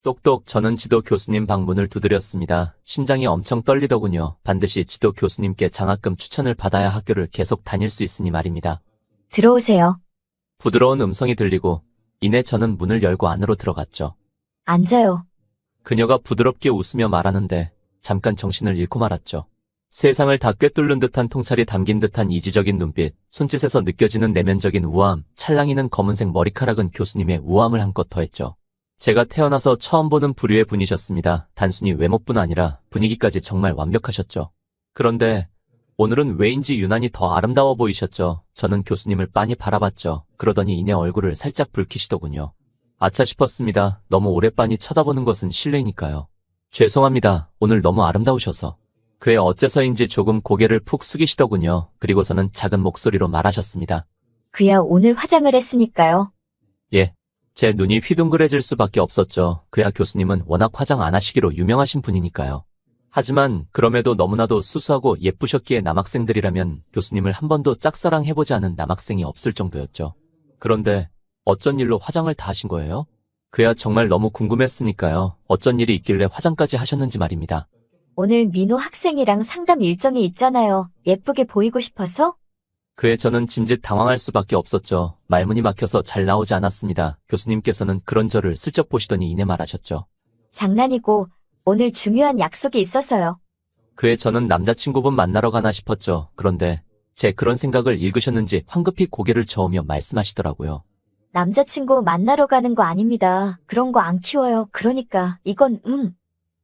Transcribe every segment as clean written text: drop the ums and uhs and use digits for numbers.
똑똑 저는 지도 교수님 방문을 두드렸습니다. 심장이 엄청 떨리더군요. 반드시 지도 교수님께 장학금 추천을 받아야 학교를 계속 다닐 수 있으니 말입니다. 들어오세요. 부드러운 음성이 들리고 이내 저는 문을 열고 안으로 들어갔죠. 앉아요. 그녀가 부드럽게 웃으며 말하는데 잠깐 정신을 잃고 말았죠. 세상을 다 꿰뚫는 듯한 통찰이 담긴 듯한 이지적인 눈빛, 손짓에서 느껴지는 내면적인 우아함, 찰랑이는 검은색 머리카락은 교수님의 우아함을 한껏 더했죠. 제가 태어나서 처음 보는 부류의 분이셨습니다. 단순히 외모뿐 아니라 분위기까지 정말 완벽하셨죠. 그런데 오늘은 왜인지 유난히 더 아름다워 보이셨죠. 저는 교수님을 빤히 바라봤죠. 그러더니 이내 얼굴을 살짝 붉히시더군요. 아차 싶었습니다. 너무 오래 빤히 쳐다보는 것은 실례니까요. 죄송합니다. 오늘 너무 아름다우셔서. 그의 어째서인지 조금 고개를 푹 숙이시더군요. 그리고서는 작은 목소리로 말하셨습니다. 그야 오늘 화장을 했으니까요. 예. 제 눈이 휘둥그레질 수밖에 없었죠. 그야 교수님은 워낙 화장 안 하시기로 유명하신 분이니까요. 하지만 그럼에도 너무나도 수수하고 예쁘셨기에 남학생들이라면 교수님을 한 번도 짝사랑해보지 않은 남학생이 없을 정도였죠. 그런데 어쩐 일로 화장을 다 하신 거예요? 그야 정말 너무 궁금했으니까요. 어쩐 일이 있길래 화장까지 하셨는지 말입니다. 오늘 민호 학생이랑 상담 일정이 있잖아요. 예쁘게 보이고 싶어서? 그에 저는 짐짓 당황할 수밖에 없었죠. 말문이 막혀서 잘 나오지 않았습니다. 교수님께서는 그런 저를 슬쩍 보시더니 이내 말하셨죠. 장난이고 오늘 중요한 약속이 있어서요. 그에 저는 남자친구분 만나러 가나 싶었죠. 그런데 제 그런 생각을 읽으셨는지 황급히 고개를 저으며 말씀하시더라고요. 남자친구 만나러 가는 거 아닙니다. 그런 거 안 키워요. 그러니까 이건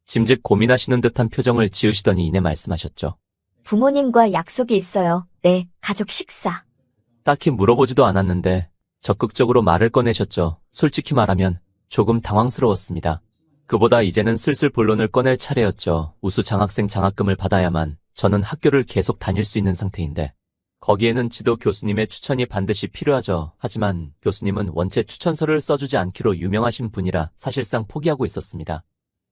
짐짓 고민하시는 듯한 표정을 지으시더니 이내 말씀하셨죠. 부모님과 약속이 있어요. 네, 가족 식사. 딱히 물어보지도 않았는데 적극적으로 말을 꺼내셨죠. 솔직히 말하면 조금 당황스러웠습니다. 그보다 이제는 슬슬 본론을 꺼낼 차례였죠. 우수 장학생 장학금을 받아야만 저는 학교를 계속 다닐 수 있는 상태인데 거기에는 지도 교수님의 추천이 반드시 필요하죠. 하지만 교수님은 원체 추천서를 써주지 않기로 유명하신 분이라 사실상 포기하고 있었습니다.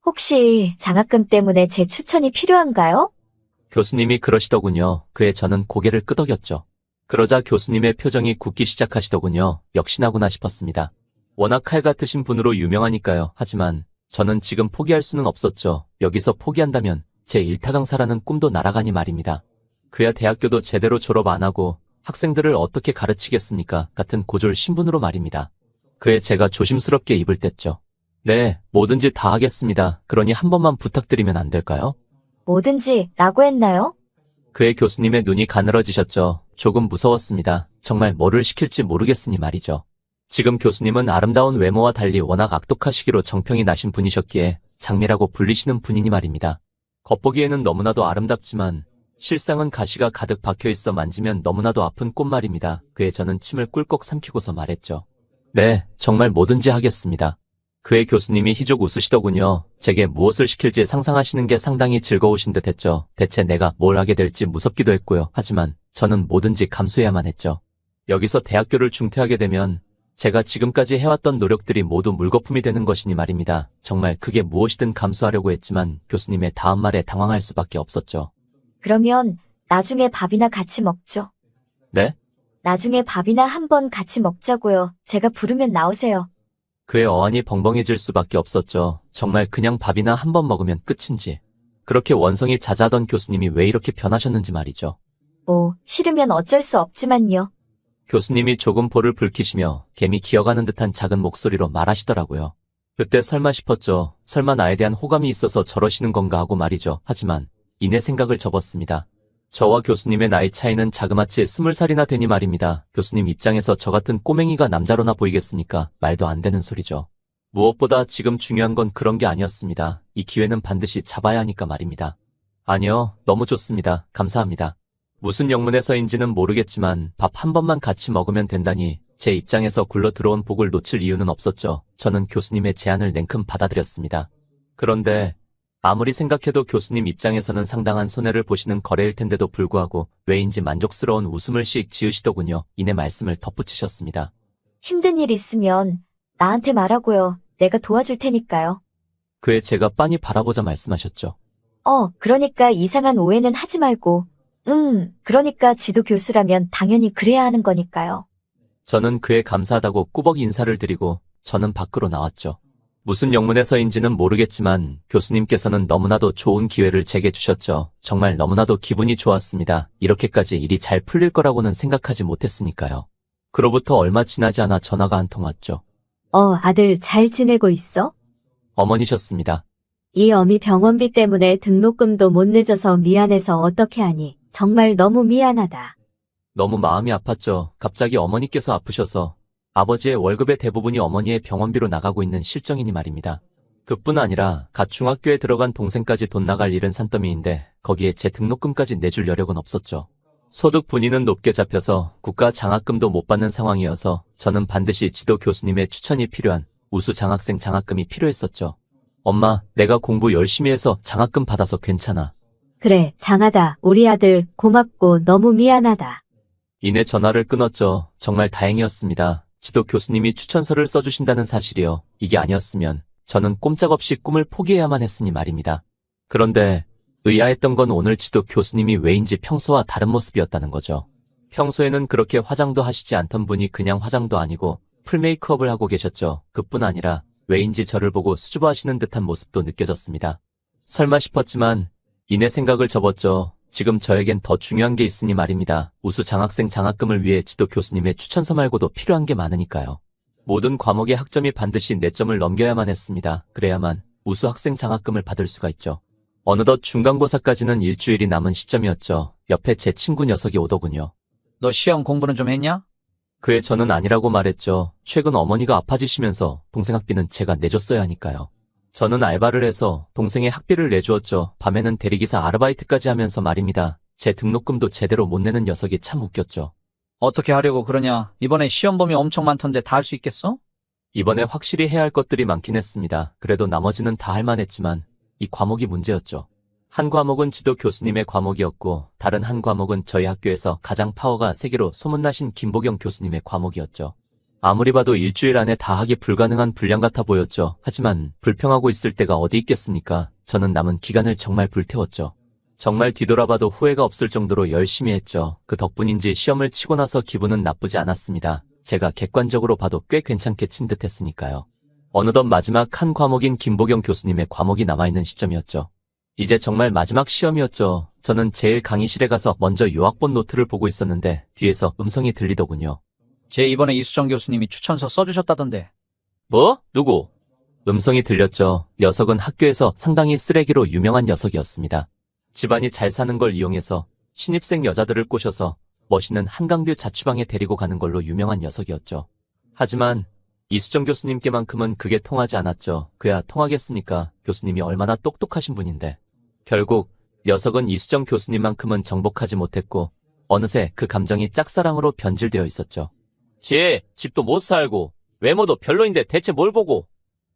혹시 장학금 때문에 제 추천이 필요한가요? 교수님이 그러시더군요. 그에 저는 고개를 끄덕였죠. 그러자 교수님의 표정이 굳기 시작하시더군요. 역시나구나 싶었습니다. 워낙 칼 같으신 분으로 유명하니까요. 하지만 저는 지금 포기할 수는 없었죠. 여기서 포기한다면 제 일타강사라는 꿈도 날아가니 말입니다. 그야 대학교도 제대로 졸업 안 하고 학생들을 어떻게 가르치겠습니까? 같은 고졸 신분으로 말입니다. 그에 제가 조심스럽게 입을 뗐죠. 네, 뭐든지 다 하겠습니다. 그러니 한 번만 부탁드리면 안 될까요? 뭐든지 라고 했나요? 그의 교수님의 눈이 가늘어지셨죠. 조금 무서웠습니다. 정말 뭐를 시킬지 모르겠으니 말이죠. 지금 교수님은 아름다운 외모와 달리 워낙 악독하시기로 정평이 나신 분이셨기에 장미라고 불리시는 분이니 말입니다. 겉보기에는 너무나도 아름답지만 실상은 가시가 가득 박혀있어 만지면 너무나도 아픈 꽃 말입니다. 그에 저는 침을 꿀꺽 삼키고서 말했죠. 네, 정말 뭐든지 하겠습니다. 그의 교수님이 희죽 웃으시더군요. 제게 무엇을 시킬지 상상하시는 게 상당히 즐거우신 듯 했죠. 대체 내가 뭘 하게 될지 무섭기도 했고요. 하지만 저는 뭐든지 감수해야만 했죠. 여기서 대학교를 중퇴하게 되면 제가 지금까지 해왔던 노력들이 모두 물거품이 되는 것이니 말입니다. 정말 그게 무엇이든 감수하려고 했지만 교수님의 다음 말에 당황할 수밖에 없었죠. 그러면 나중에 밥이나 같이 먹죠. 네? 나중에 밥이나 한번 같이 먹자고요. 제가 부르면 나오세요. 그의 어안이 벙벙해질 수밖에 없었죠. 정말 그냥 밥이나 한 번 먹으면 끝인지. 그렇게 원성이 자자하던 교수님이 왜 이렇게 변하셨는지 말이죠. 싫으면 어쩔 수 없지만요. 교수님이 조금 볼을 붉히시며 개미 기어가는 듯한 작은 목소리로 말하시더라고요. 그때 설마 싶었죠. 설마 나에 대한 호감이 있어서 저러시는 건가 하고 말이죠. 하지만 이내 생각을 접었습니다. 저와 교수님의 나이 차이는 자그마치 20살이나 되니 말입니다. 교수님 입장에서 저 같은 꼬맹이가 남자로나 보이겠습니까? 말도 안 되는 소리죠. 무엇보다 지금 중요한 건 그런 게 아니었습니다. 이 기회는 반드시 잡아야 하니까 말입니다. 아니요, 너무 좋습니다. 감사합니다. 무슨 영문에서인지는 모르겠지만 밥 한 번만 같이 먹으면 된다니 제 입장에서 굴러 들어온 복을 놓칠 이유는 없었죠. 저는 교수님의 제안을 냉큼 받아들였습니다. 그런데 아무리 생각해도 교수님 입장에서는 상당한 손해를 보시는 거래일 텐데도 불구하고 왜인지 만족스러운 웃음을 씩 지으시더군요. 이내 말씀을 덧붙이셨습니다. 힘든 일 있으면 나한테 말하고요. 내가 도와줄 테니까요. 그에 제가 빤히 바라보자 말씀하셨죠. 그러니까 이상한 오해는 하지 말고. 그러니까 지도 교수라면 당연히 그래야 하는 거니까요. 저는 그에 감사하다고 꾸벅 인사를 드리고 저는 밖으로 나왔죠. 무슨 영문에서인지는 모르겠지만 교수님께서는 너무나도 좋은 기회를 제게 주셨죠. 정말 너무나도 기분이 좋았습니다. 이렇게까지 일이 잘 풀릴 거라고는 생각하지 못했으니까요. 그로부터 얼마 지나지 않아 전화가 한 통 왔죠. 아들 잘 지내고 있어? 어머니셨습니다. 이 어미 병원비 때문에 등록금도 못 내줘서 미안해서 어떻게 하니? 정말 너무 미안하다. 너무 마음이 아팠죠. 갑자기 어머니께서 아프셔서 아버지의 월급의 대부분이 어머니의 병원비로 나가고 있는 실정이니 말입니다. 그뿐 아니라 갓 중학교에 들어간 동생까지 돈 나갈 일은 산더미인데 거기에 제 등록금까지 내줄 여력은 없었죠. 소득 분위는 높게 잡혀서 국가 장학금도 못 받는 상황이어서 저는 반드시 지도 교수님의 추천이 필요한 우수 장학생 장학금이 필요했었죠. 엄마, 내가 공부 열심히 해서 장학금 받아서 괜찮아. 그래, 장하다. 우리 아들 고맙고 너무 미안하다. 이내 전화를 끊었죠. 정말 다행이었습니다. 지도 교수님이 추천서를 써주신다는 사실이요. 이게 아니었으면 저는 꼼짝없이 꿈을 포기해야만 했으니 말입니다. 그런데 의아했던 건 오늘 지도 교수님이 왜인지 평소와 다른 모습이었다는 거죠. 평소에는 그렇게 화장도 하시지 않던 분이 그냥 화장도 아니고 풀 메이크업을 하고 계셨죠. 그뿐 아니라 왜인지 저를 보고 수줍어하시는 듯한 모습도 느껴졌습니다. 설마 싶었지만 이내 생각을 접었죠. 지금 저에겐 더 중요한 게 있으니 말입니다. 우수 장학생 장학금을 위해 지도 교수님의 추천서 말고도 필요한 게 많으니까요. 모든 과목의 학점이 반드시 4점을 넘겨야만 했습니다. 그래야만 우수 학생 장학금을 받을 수가 있죠. 어느덧 중간고사까지는 일주일이 남은 시점이었죠. 옆에 제 친구 녀석이 오더군요. 너 시험 공부는 좀 했냐? 그에 저는 아니라고 말했죠. 최근 어머니가 아파지시면서 동생 학비는 제가 내줬어야 하니까요. 저는 알바를 해서 동생의 학비를 내주었죠. 밤에는 대리기사 아르바이트까지 하면서 말입니다. 제 등록금도 제대로 못 내는 녀석이 참 웃겼죠. 어떻게 하려고 그러냐? 이번에 시험 범위 엄청 많던데 다 할 수 있겠어? 이번에 확실히 해야 할 것들이 많긴 했습니다. 그래도 나머지는 다 할 만했지만 이 과목이 문제였죠. 한 과목은 지도 교수님의 과목이었고 다른 한 과목은 저희 학교에서 가장 파워가 세계로 소문나신 김보경 교수님의 과목이었죠. 아무리 봐도 일주일 안에 다 하기 불가능한 분량 같아 보였죠. 하지만 불평하고 있을 때가 어디 있겠습니까? 저는 남은 기간을 정말 불태웠죠. 정말 뒤돌아봐도 후회가 없을 정도로 열심히 했죠. 그 덕분인지 시험을 치고 나서 기분은 나쁘지 않았습니다. 제가 객관적으로 봐도 꽤 괜찮게 친 듯 했으니까요. 어느덧 마지막 한 과목인 김보경 교수님의 과목이 남아있는 시점이었죠. 이제 정말 마지막 시험이었죠. 저는 제일 강의실에 가서 먼저 요학본 노트를 보고 있었는데 뒤에서 음성이 들리더군요. 쟤 이번에 이수정 교수님이 추천서 써주셨다던데. 뭐? 누구? 음성이 들렸죠. 녀석은 학교에서 상당히 쓰레기로 유명한 녀석이었습니다. 집안이 잘 사는 걸 이용해서 신입생 여자들을 꼬셔서 멋있는 한강뷰 자취방에 데리고 가는 걸로 유명한 녀석이었죠. 하지만 이수정 교수님께만큼은 그게 통하지 않았죠. 그야 통하겠습니까? 교수님이 얼마나 똑똑하신 분인데. 결국 녀석은 이수정 교수님만큼은 정복하지 못했고 어느새 그 감정이 짝사랑으로 변질되어 있었죠. 집도 못 살고 외모도 별로인데 대체 뭘 보고.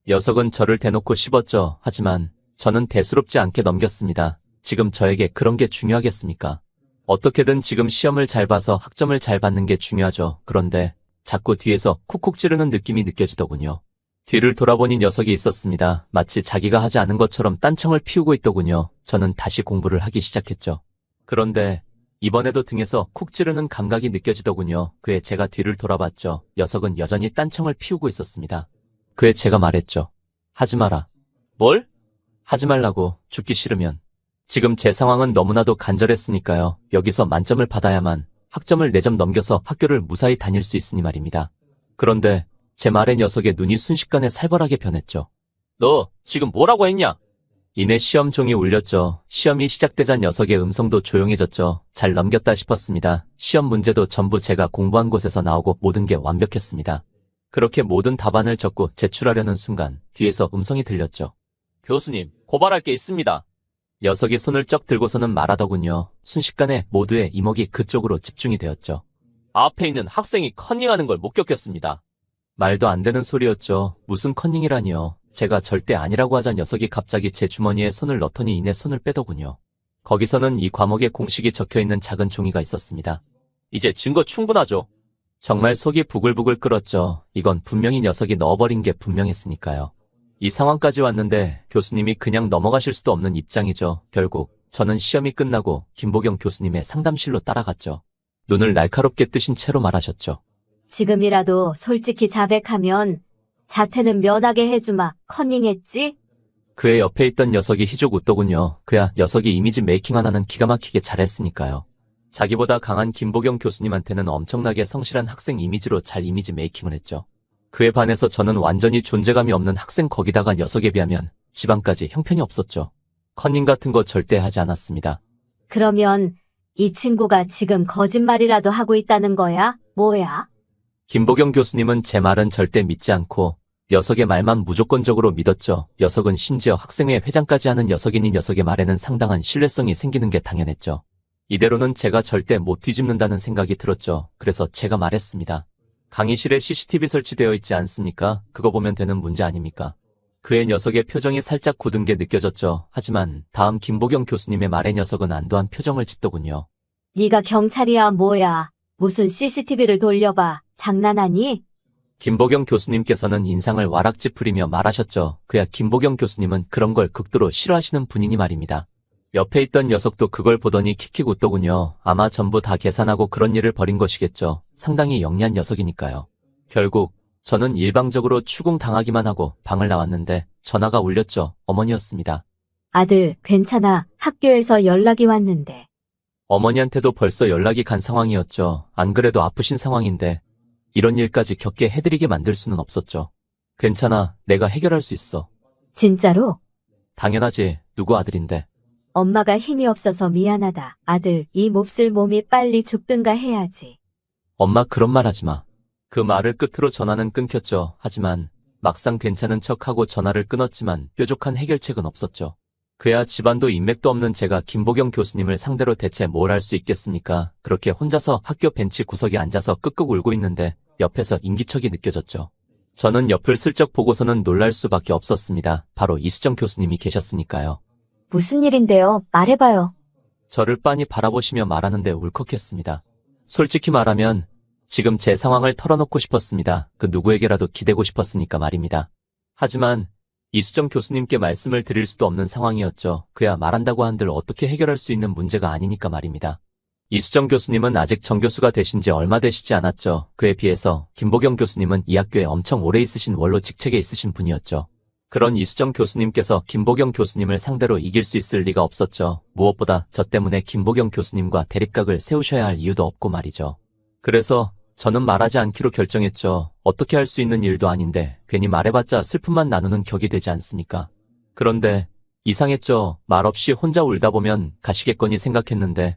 녀석은 저를 대놓고 씹었죠. 하지만 저는 대수롭지 않게 넘겼습니다. 지금 저에게 그런 게 중요하겠습니까? 어떻게든 지금 시험을 잘 봐서 학점을 잘 받는 게 중요하죠. 그런데 자꾸 뒤에서 쿡쿡 찌르는 느낌이 느껴지더군요. 뒤를 돌아보니 녀석이 있었습니다. 마치 자기가 하지 않은 것처럼 딴청을 피우고 있더군요. 저는 다시 공부를 하기 시작했죠. 그런데 이번에도 등에서 쿡 찌르는 감각이 느껴지더군요. 그에 제가 뒤를 돌아봤죠. 녀석은 여전히 딴청을 피우고 있었습니다. 그에 제가 말했죠. 하지 마라. 뭘? 하지 말라고. 죽기 싫으면. 지금 제 상황은 너무나도 간절했으니까요. 여기서 만점을 받아야만 학점을 4점 넘겨서 학교를 무사히 다닐 수 있으니 말입니다. 그런데 제 말에 녀석의 눈이 순식간에 살벌하게 변했죠. 너 지금 뭐라고 했냐? 이내 시험 종이 울렸죠. 시험이 시작되자 녀석의 음성도 조용해졌죠. 잘 넘겼다 싶었습니다. 시험 문제도 전부 제가 공부한 곳에서 나오고 모든 게 완벽했습니다. 그렇게 모든 답안을 적고 제출하려는 순간 뒤에서 음성이 들렸죠. 교수님, 고발할 게 있습니다. 녀석이 손을 쩍 들고서는 말하더군요. 순식간에 모두의 이목이 그쪽으로 집중이 되었죠. 앞에 있는 학생이 컨닝하는 걸 목격했습니다. 말도 안 되는 소리였죠. 무슨 컨닝이라니요. 제가 절대 아니라고 하자 녀석이 갑자기 제 주머니에 손을 넣더니 이내 손을 빼더군요. 거기서는 이 과목의 공식이 적혀있는 작은 종이가 있었습니다. 이제 증거 충분하죠. 정말 속이 부글부글 끓었죠. 이건 분명히 녀석이 넣어버린 게 분명했으니까요. 이 상황까지 왔는데 교수님이 그냥 넘어가실 수도 없는 입장이죠. 결국 저는 시험이 끝나고 김보경 교수님의 상담실로 따라갔죠. 눈을 날카롭게 뜨신 채로 말하셨죠. 지금이라도 솔직히 자백하면 자퇴는 면하게 해주마. 컨닝했지? 그의 옆에 있던 녀석이 희죽 웃더군요. 그야 녀석이 이미지 메이킹 하나는 기가 막히게 잘했으니까요. 자기보다 강한 김보경 교수님한테는 엄청나게 성실한 학생 이미지로 잘 이미지 메이킹을 했죠. 그에 반해서 저는 완전히 존재감이 없는 학생, 거기다가 녀석에 비하면 지방까지 형편이 없었죠. 컨닝 같은 거 절대 하지 않았습니다. 그러면 이 친구가 지금 거짓말이라도 하고 있다는 거야? 뭐야? 김보경 교수님은 제 말은 절대 믿지 않고 녀석의 말만 무조건적으로 믿었죠. 녀석은 심지어 학생회 회장까지 하는 녀석이니 녀석의 말에는 상당한 신뢰성이 생기는 게 당연했죠. 이대로는 제가 절대 못 뒤집는다는 생각이 들었죠. 그래서 제가 말했습니다. 강의실에 CCTV 설치되어 있지 않습니까? 그거 보면 되는 문제 아닙니까? 그의 녀석의 표정이 살짝 굳은 게 느껴졌죠. 하지만 다음 김보경 교수님의 말에 녀석은 안도한 표정을 짓더군요. 네가 경찰이야 뭐야? 무슨 CCTV를 돌려봐. 장난하니? 김보경 교수님께서는 인상을 와락 찌푸리며 말하셨죠. 그야 김보경 교수님은 그런 걸 극도로 싫어하시는 분이니 말입니다. 옆에 있던 녀석도 그걸 보더니 킥킥 웃더군요. 아마 전부 다 계산하고 그런 일을 벌인 것이겠죠. 상당히 영리한 녀석이니까요. 결국 저는 일방적으로 추궁당하기만 하고 방을 나왔는데 전화가 울렸죠. 어머니였습니다. 아들, 괜찮아. 학교에서 연락이 왔는데. 어머니한테도 벌써 연락이 간 상황이었죠. 안 그래도 아프신 상황인데 이런 일까지 겪게 해드리게 만들 수는 없었죠. 괜찮아. 내가 해결할 수 있어. 진짜로? 당연하지. 누구 아들인데. 엄마가 힘이 없어서 미안하다. 아들, 이 몹쓸 몸이 빨리 죽든가 해야지. 엄마 그런 말 하지 마. 그 말을 끝으로 전화는 끊겼죠. 하지만 막상 괜찮은 척하고 전화를 끊었지만 뾰족한 해결책은 없었죠. 그야 집안도 인맥도 없는 제가 김보경 교수님을 상대로 대체 뭘 할 수 있겠습니까? 그렇게 혼자서 학교 벤치 구석에 앉아서 끄끄 울고 있는데 옆에서 인기척이 느껴졌죠. 저는 옆을 슬쩍 보고서는 놀랄 수밖에 없었습니다. 바로 이수정 교수님이 계셨으니까요. 무슨 일인데요? 말해봐요. 저를 빤히 바라보시며 말하는데 울컥했습니다. 솔직히 말하면 지금 제 상황을 털어놓고 싶었습니다. 그 누구에게라도 기대고 싶었으니까 말입니다. 하지만 이수정 교수님께 말씀을 드릴 수도 없는 상황이었죠. 그야 말한다고 한들 어떻게 해결할 수 있는 문제가 아니니까 말입니다. 이수정 교수님은 아직 정교수가 되신 지 얼마 되시지 않았죠. 그에 비해서 김보경 교수님은 이 학교에 엄청 오래 있으신 원로 직책에 있으신 분이었죠. 그런 이수정 교수님께서 김보경 교수님을 상대로 이길 수 있을 리가 없었죠. 무엇보다 저 때문에 김보경 교수님과 대립각을 세우셔야 할 이유도 없고 말이죠. 그래서 저는 말하지 않기로 결정했죠. 어떻게 할 수 있는 일도 아닌데 괜히 말해봤자 슬픔만 나누는 격이 되지 않습니까? 그런데 이상했죠. 말없이 혼자 울다 보면 가시겠거니 생각했는데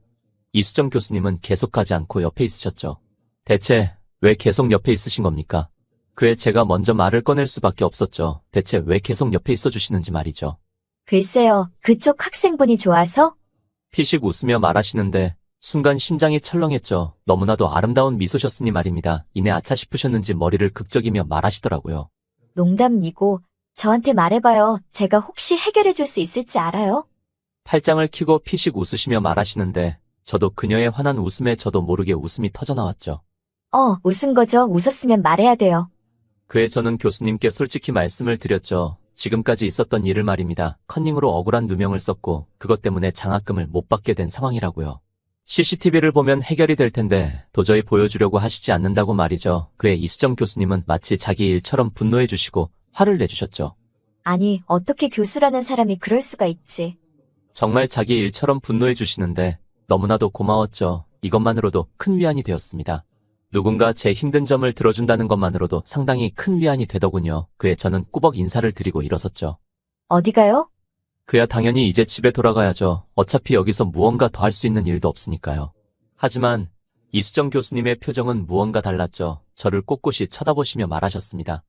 이수정 교수님은 계속 가지 않고 옆에 있으셨죠. 대체 왜 계속 옆에 있으신 겁니까? 그에 제가 먼저 말을 꺼낼 수밖에 없었죠. 대체 왜 계속 옆에 있어 주시는지 말이죠. 글쎄요, 그쪽 학생분이 좋아서? 피식 웃으며 말하시는데 순간 심장이 철렁했죠. 너무나도 아름다운 미소셨으니 말입니다. 이내 아차 싶으셨는지 머리를 극적이며 말하시더라고요. 농담이고 저한테 말해봐요. 제가 혹시 해결해 줄 수 있을지 알아요? 팔짱을 켜고 피식 웃으시며 말하시는데 저도 그녀의 환한 웃음에 저도 모르게 웃음이 터져나왔죠. 웃은 거죠. 웃었으면 말해야 돼요. 그에 저는 교수님께 솔직히 말씀을 드렸죠. 지금까지 있었던 일을 말입니다. 컨닝으로 억울한 누명을 썼고 그것 때문에 장학금을 못 받게 된 상황이라고요. CCTV를 보면 해결이 될 텐데 도저히 보여주려고 하시지 않는다고 말이죠. 그에 이수정 교수님은 마치 자기 일처럼 분노해 주시고 화를 내주셨죠. 아니, 어떻게 교수라는 사람이 그럴 수가 있지. 정말 자기 일처럼 분노해 주시는데 너무나도 고마웠죠. 이것만으로도 큰 위안이 되었습니다. 누군가 제 힘든 점을 들어준다는 것만으로도 상당히 큰 위안이 되더군요. 그에 저는 꾸벅 인사를 드리고 일어섰죠. 어디 가요? 그야 당연히 이제 집에 돌아가야죠. 어차피 여기서 무언가 더 할 수 있는 일도 없으니까요. 하지만 이수정 교수님의 표정은 무언가 달랐죠. 저를 꼿꼿이 쳐다보시며 말하셨습니다.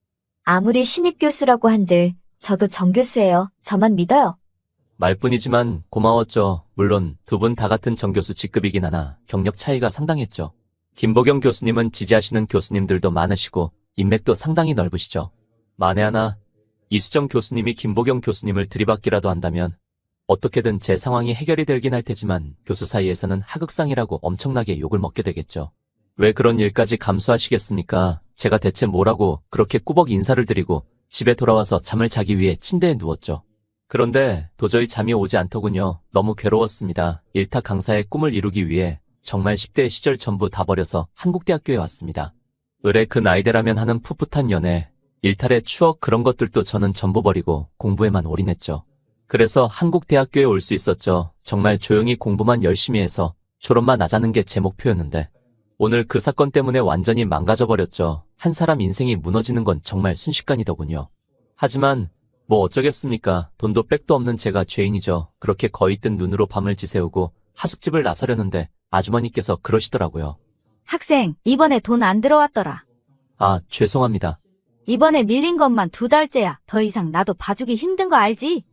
아무리 신입 교수라고 한들 저도 정교수예요. 저만 믿어요. 말뿐이지만 고마웠죠. 물론 두 분 다 같은 정교수 직급이긴 하나 경력 차이가 상당했죠. 김보경 교수님은 지지하시는 교수님들도 많으시고 인맥도 상당히 넓으시죠. 만에 하나 이수정 교수님이 김보경 교수님을 들이받기라도 한다면 어떻게든 제 상황이 해결이 되긴 할 테지만 교수 사이에서는 하극상이라고 엄청나게 욕을 먹게 되겠죠. 왜 그런 일까지 감수하시겠습니까? 제가 대체 뭐라고 그렇게 꾸벅 인사를 드리고 집에 돌아와서 잠을 자기 위해 침대에 누웠죠. 그런데 도저히 잠이 오지 않더군요. 너무 괴로웠습니다. 일타 강사의 꿈을 이루기 위해 정말 10대 시절 전부 다 버려서 한국대학교에 왔습니다. 을에 그 나이대라면 하는 풋풋한 연애, 일탈의 추억 그런 것들도 저는 전부 버리고 공부에만 올인했죠. 그래서 한국 대학교에 올 수 있었죠. 정말 조용히 공부만 열심히 해서 졸업만 하자는 게 제 목표였는데 오늘 그 사건 때문에 완전히 망가져버렸죠. 한 사람 인생이 무너지는 건 정말 순식간이더군요. 하지만 뭐 어쩌겠습니까. 돈도 백도 없는 제가 죄인이죠. 그렇게 거의 뜬 눈으로 밤을 지새우고 하숙집을 나서려는데 아주머니께서 그러시더라고요. 학생, 이번에 돈 안 들어왔더라. 아, 죄송합니다. 이번에 밀린 것만 2달째야. 더 이상 나도 봐주기 힘든 거 알지?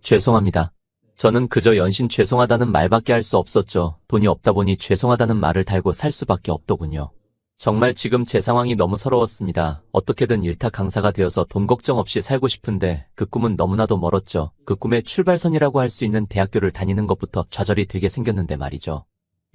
죄송합니다. 저는 그저 연신 죄송하다는 말밖에 할 수 없었죠. 돈이 없다 보니 죄송하다는 말을 달고 살 수밖에 없더군요. 정말 지금 제 상황이 너무 서러웠습니다. 어떻게든 일타 강사가 되어서 돈 걱정 없이 살고 싶은데 그 꿈은 너무나도 멀었죠. 그 꿈의 출발선이라고 할 수 있는 대학교를 다니는 것부터 좌절이 되게 생겼는데 말이죠.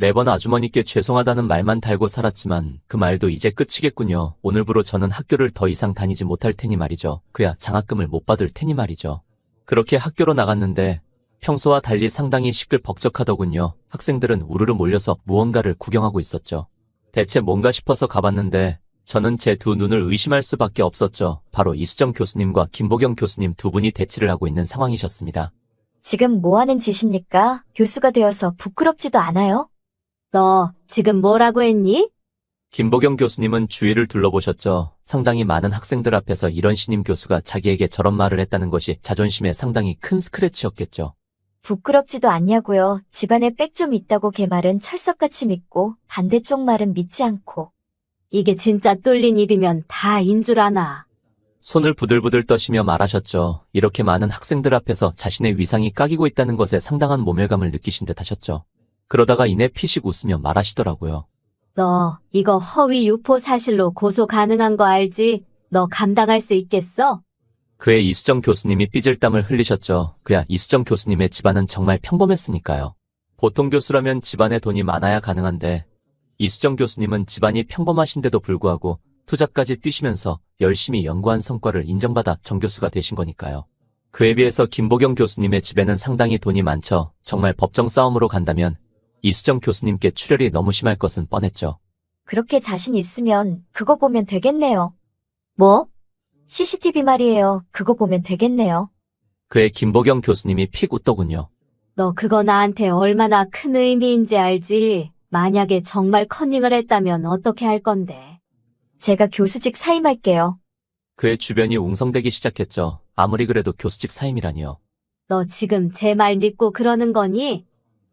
매번 아주머니께 죄송하다는 말만 달고 살았지만 그 말도 이제 끝이겠군요. 오늘부로 저는 학교를 더 이상 다니지 못할 테니 말이죠. 그야 장학금을 못 받을 테니 말이죠. 그렇게 학교로 나갔는데 평소와 달리 상당히 시끌벅적하더군요. 학생들은 우르르 몰려서 무언가를 구경하고 있었죠. 대체 뭔가 싶어서 가봤는데 저는 제 두 눈을 의심할 수밖에 없었죠. 바로 이수정 교수님과 김보경 교수님 두 분이 대치를 하고 있는 상황이셨습니다. 지금 뭐 하는 짓입니까? 교수가 되어서 부끄럽지도 않아요? 너 지금 뭐라고 했니? 김보경 교수님은 주위를 둘러보셨죠. 상당히 많은 학생들 앞에서 이런 신임 교수가 자기에게 저런 말을 했다는 것이 자존심에 상당히 큰 스크래치였겠죠. 부끄럽지도 않냐고요. 집안에 빽 좀 있다고 걔 말은 철석같이 믿고 반대쪽 말은 믿지 않고. 이게 진짜 뚫린 입이면 다인 줄 아나. 손을 부들부들 떠시며 말하셨죠. 이렇게 많은 학생들 앞에서 자신의 위상이 까기고 있다는 것에 상당한 모멸감을 느끼신 듯 하셨죠. 그러다가 이내 피식 웃으며 말하시더라고요. 너 이거 허위 유포 사실로 고소 가능한 거 알지? 너 감당할 수 있겠어? 그의 이수정 교수님이 삐질땀을 흘리셨죠. 그야 이수정 교수님의 집안은 정말 평범했으니까요. 보통 교수라면 집안에 돈이 많아야 가능한데 이수정 교수님은 집안이 평범하신데도 불구하고 투잡까지 뛰시면서 열심히 연구한 성과를 인정받아 정교수가 되신 거니까요. 그에 비해서 김보경 교수님의 집에는 상당히 돈이 많죠. 정말 법정 싸움으로 간다면 이수정 교수님께 출혈이 너무 심할 것은 뻔했죠. 그렇게 자신 있으면 그거 보면 되겠네요. 뭐? CCTV 말이에요. 그거 보면 되겠네요. 그의 김보경 교수님이 픽 웃더군요. 너 그거 나한테 얼마나 큰 의미인지 알지? 만약에 정말 커닝을 했다면 어떻게 할 건데? 제가 교수직 사임할게요. 그의 주변이 웅성대기 시작했죠. 아무리 그래도 교수직 사임이라니요. 너 지금 제 말 믿고 그러는 거니?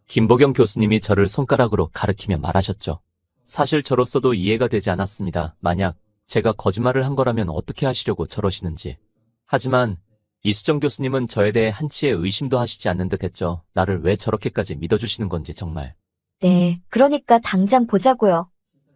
김보경 교수님이 저를 손가락으로 가리키며 말하셨죠. 사실 저로서도 이해가 되지 않았습니다. 만약 제가 거짓말을 한 거라면 어떻게 하시려고 저러시는지. 하지만 이수정 교수님은 저에 대해 한치의 의심도 하시지 않는 듯 했죠. 나를 왜 저렇게까지 믿어주시는 건지 정말. 네, 그러니까 당장 보자고요.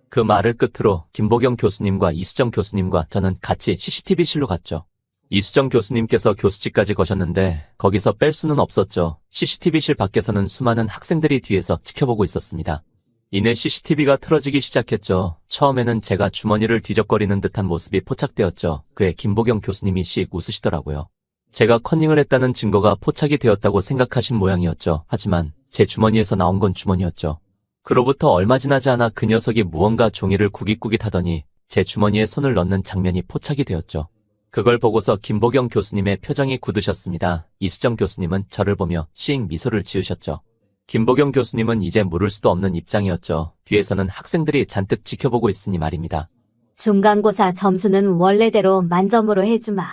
그 말을 끝으로 김보경 교수님과 이수정 교수님과 저는 같이 CCTV실로 갔죠. 이수정 교수님께서 교수직까지 거셨는데 거기서 뺄 수는 없었죠. CCTV실 밖에서는 수많은 학생들이 뒤에서 지켜보고 있었습니다. 이내 CCTV가 틀어지기 시작했죠. 처음에는 제가 주머니를 뒤적거리는 듯한 모습이 포착되었죠. 그에 김보경 교수님이 씩 웃으시더라고요. 제가 커닝을 했다는 증거가 포착이 되었다고 생각하신 모양이었죠. 하지만 제 주머니에서 나온 건 주머니였죠. 그로부터 얼마 지나지 않아 그 녀석이 무언가 종이를 구깃구깃 하더니 제 주머니에 손을 넣는 장면이 포착이 되었죠. 그걸 보고서 김보경 교수님의 표정이 굳으셨습니다. 이수정 교수님은 저를 보며 씩 미소를 지으셨죠. 김보경 교수님은 이제 물을 수도 없는 입장이었죠. 뒤에서는 학생들이 잔뜩 지켜보고 있으니 말입니다. 중간고사 점수는 원래대로 만점으로 해주마.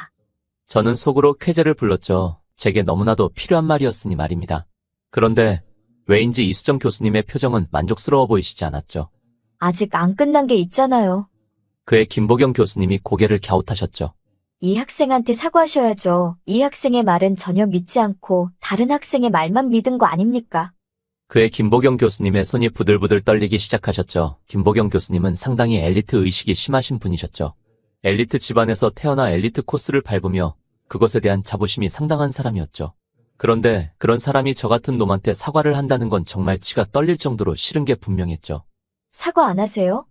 저는 속으로 쾌재를 불렀죠. 제게 너무나도 필요한 말이었으니 말입니다. 그런데 왜인지 이수정 교수님의 표정은 만족스러워 보이시지 않았죠. 아직 안 끝난 게 있잖아요. 그의 김보경 교수님이 고개를 갸웃하셨죠. 이 학생한테 사과하셔야죠. 이 학생의 말은 전혀 믿지 않고 다른 학생의 말만 믿은 거 아닙니까? 그의 김보경 교수님의 손이 부들부들 떨리기 시작하셨죠. 김보경 교수님은 상당히 엘리트 의식이 심하신 분이셨죠. 엘리트 집안에서 태어나 엘리트 코스를 밟으며 그것에 대한 자부심이 상당한 사람이었죠. 그런데 그런 사람이 저 같은 놈한테 사과를 한다는 건 정말 치가 떨릴 정도로 싫은 게 분명했죠. 사과 안 하세요?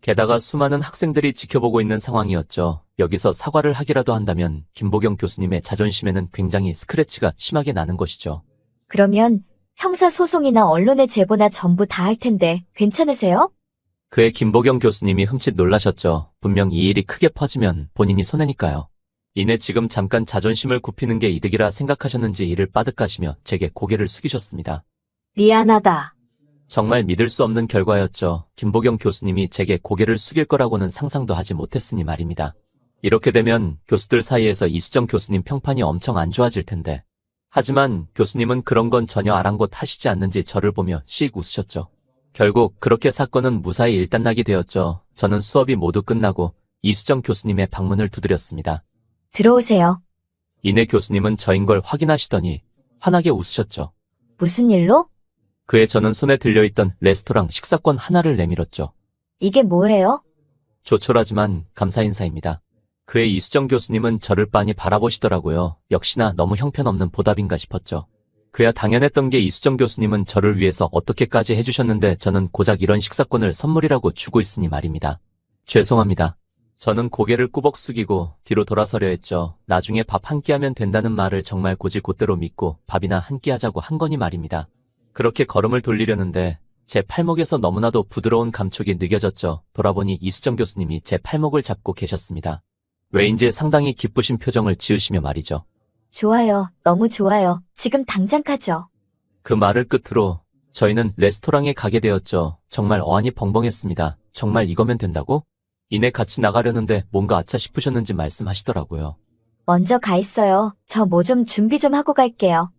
게다가 수많은 학생들이 지켜보고 있는 상황이었죠. 여기서 사과를 하기라도 한다면 김보경 교수님의 자존심에는 굉장히 스크래치가 심하게 나는 것이죠. 그러면 형사소송이나 언론에 제보나 전부 다 할 텐데 괜찮으세요? 그의 김보경 교수님이 흠칫 놀라셨죠. 분명 이 일이 크게 퍼지면 본인이 손해니까요. 이내 지금 잠깐 자존심을 굽히는 게 이득이라 생각하셨는지 이를 빠득하시며 제게 고개를 숙이셨습니다. 미안하다. 정말 믿을 수 없는 결과였죠. 김보경 교수님이 제게 고개를 숙일 거라고는 상상도 하지 못했으니 말입니다. 이렇게 되면 교수들 사이에서 이수정 교수님 평판이 엄청 안 좋아질 텐데. 하지만 교수님은 그런 건 전혀 아랑곳하시지 않는지 저를 보며 씩 웃으셨죠. 결국 그렇게 사건은 무사히 일단락이 되었죠. 저는 수업이 모두 끝나고 이수정 교수님의 방문을 두드렸습니다. 들어오세요. 이내 교수님은 저인 걸 확인하시더니 환하게 웃으셨죠. 무슨 일로? 그에 저는 손에 들려있던 레스토랑 식사권 하나를 내밀었죠. 이게 뭐예요? 조촐하지만 감사 인사입니다. 그의 이수정 교수님은 저를 빤히 바라보시더라고요. 역시나 너무 형편없는 보답인가 싶었죠. 그야 당연했던 게 이수정 교수님은 저를 위해서 어떻게까지 해주셨는데 저는 고작 이런 식사권을 선물이라고 주고 있으니 말입니다. 죄송합니다. 저는 고개를 꾸벅 숙이고 뒤로 돌아서려 했죠. 나중에 밥 한 끼 하면 된다는 말을 정말 곧이곧대로 믿고 밥이나 한 끼 하자고 한 거니 말입니다. 그렇게 걸음을 돌리려는데 제 팔목에서 너무나도 부드러운 감촉이 느껴졌죠. 돌아보니 이수정 교수님이 제 팔목을 잡고 계셨습니다. 왜인지 상당히 기쁘신 표정을 지으시며 말이죠. 좋아요. 너무 좋아요. 지금 당장 가죠. 그 말을 끝으로 저희는 레스토랑에 가게 되었죠. 정말 어안이 벙벙했습니다. 정말 이거면 된다고? 이내 같이 나가려는데 뭔가 아차 싶으셨는지 말씀하시더라고요. 먼저 가 있어요. 저 뭐 좀 준비 좀 하고 갈게요.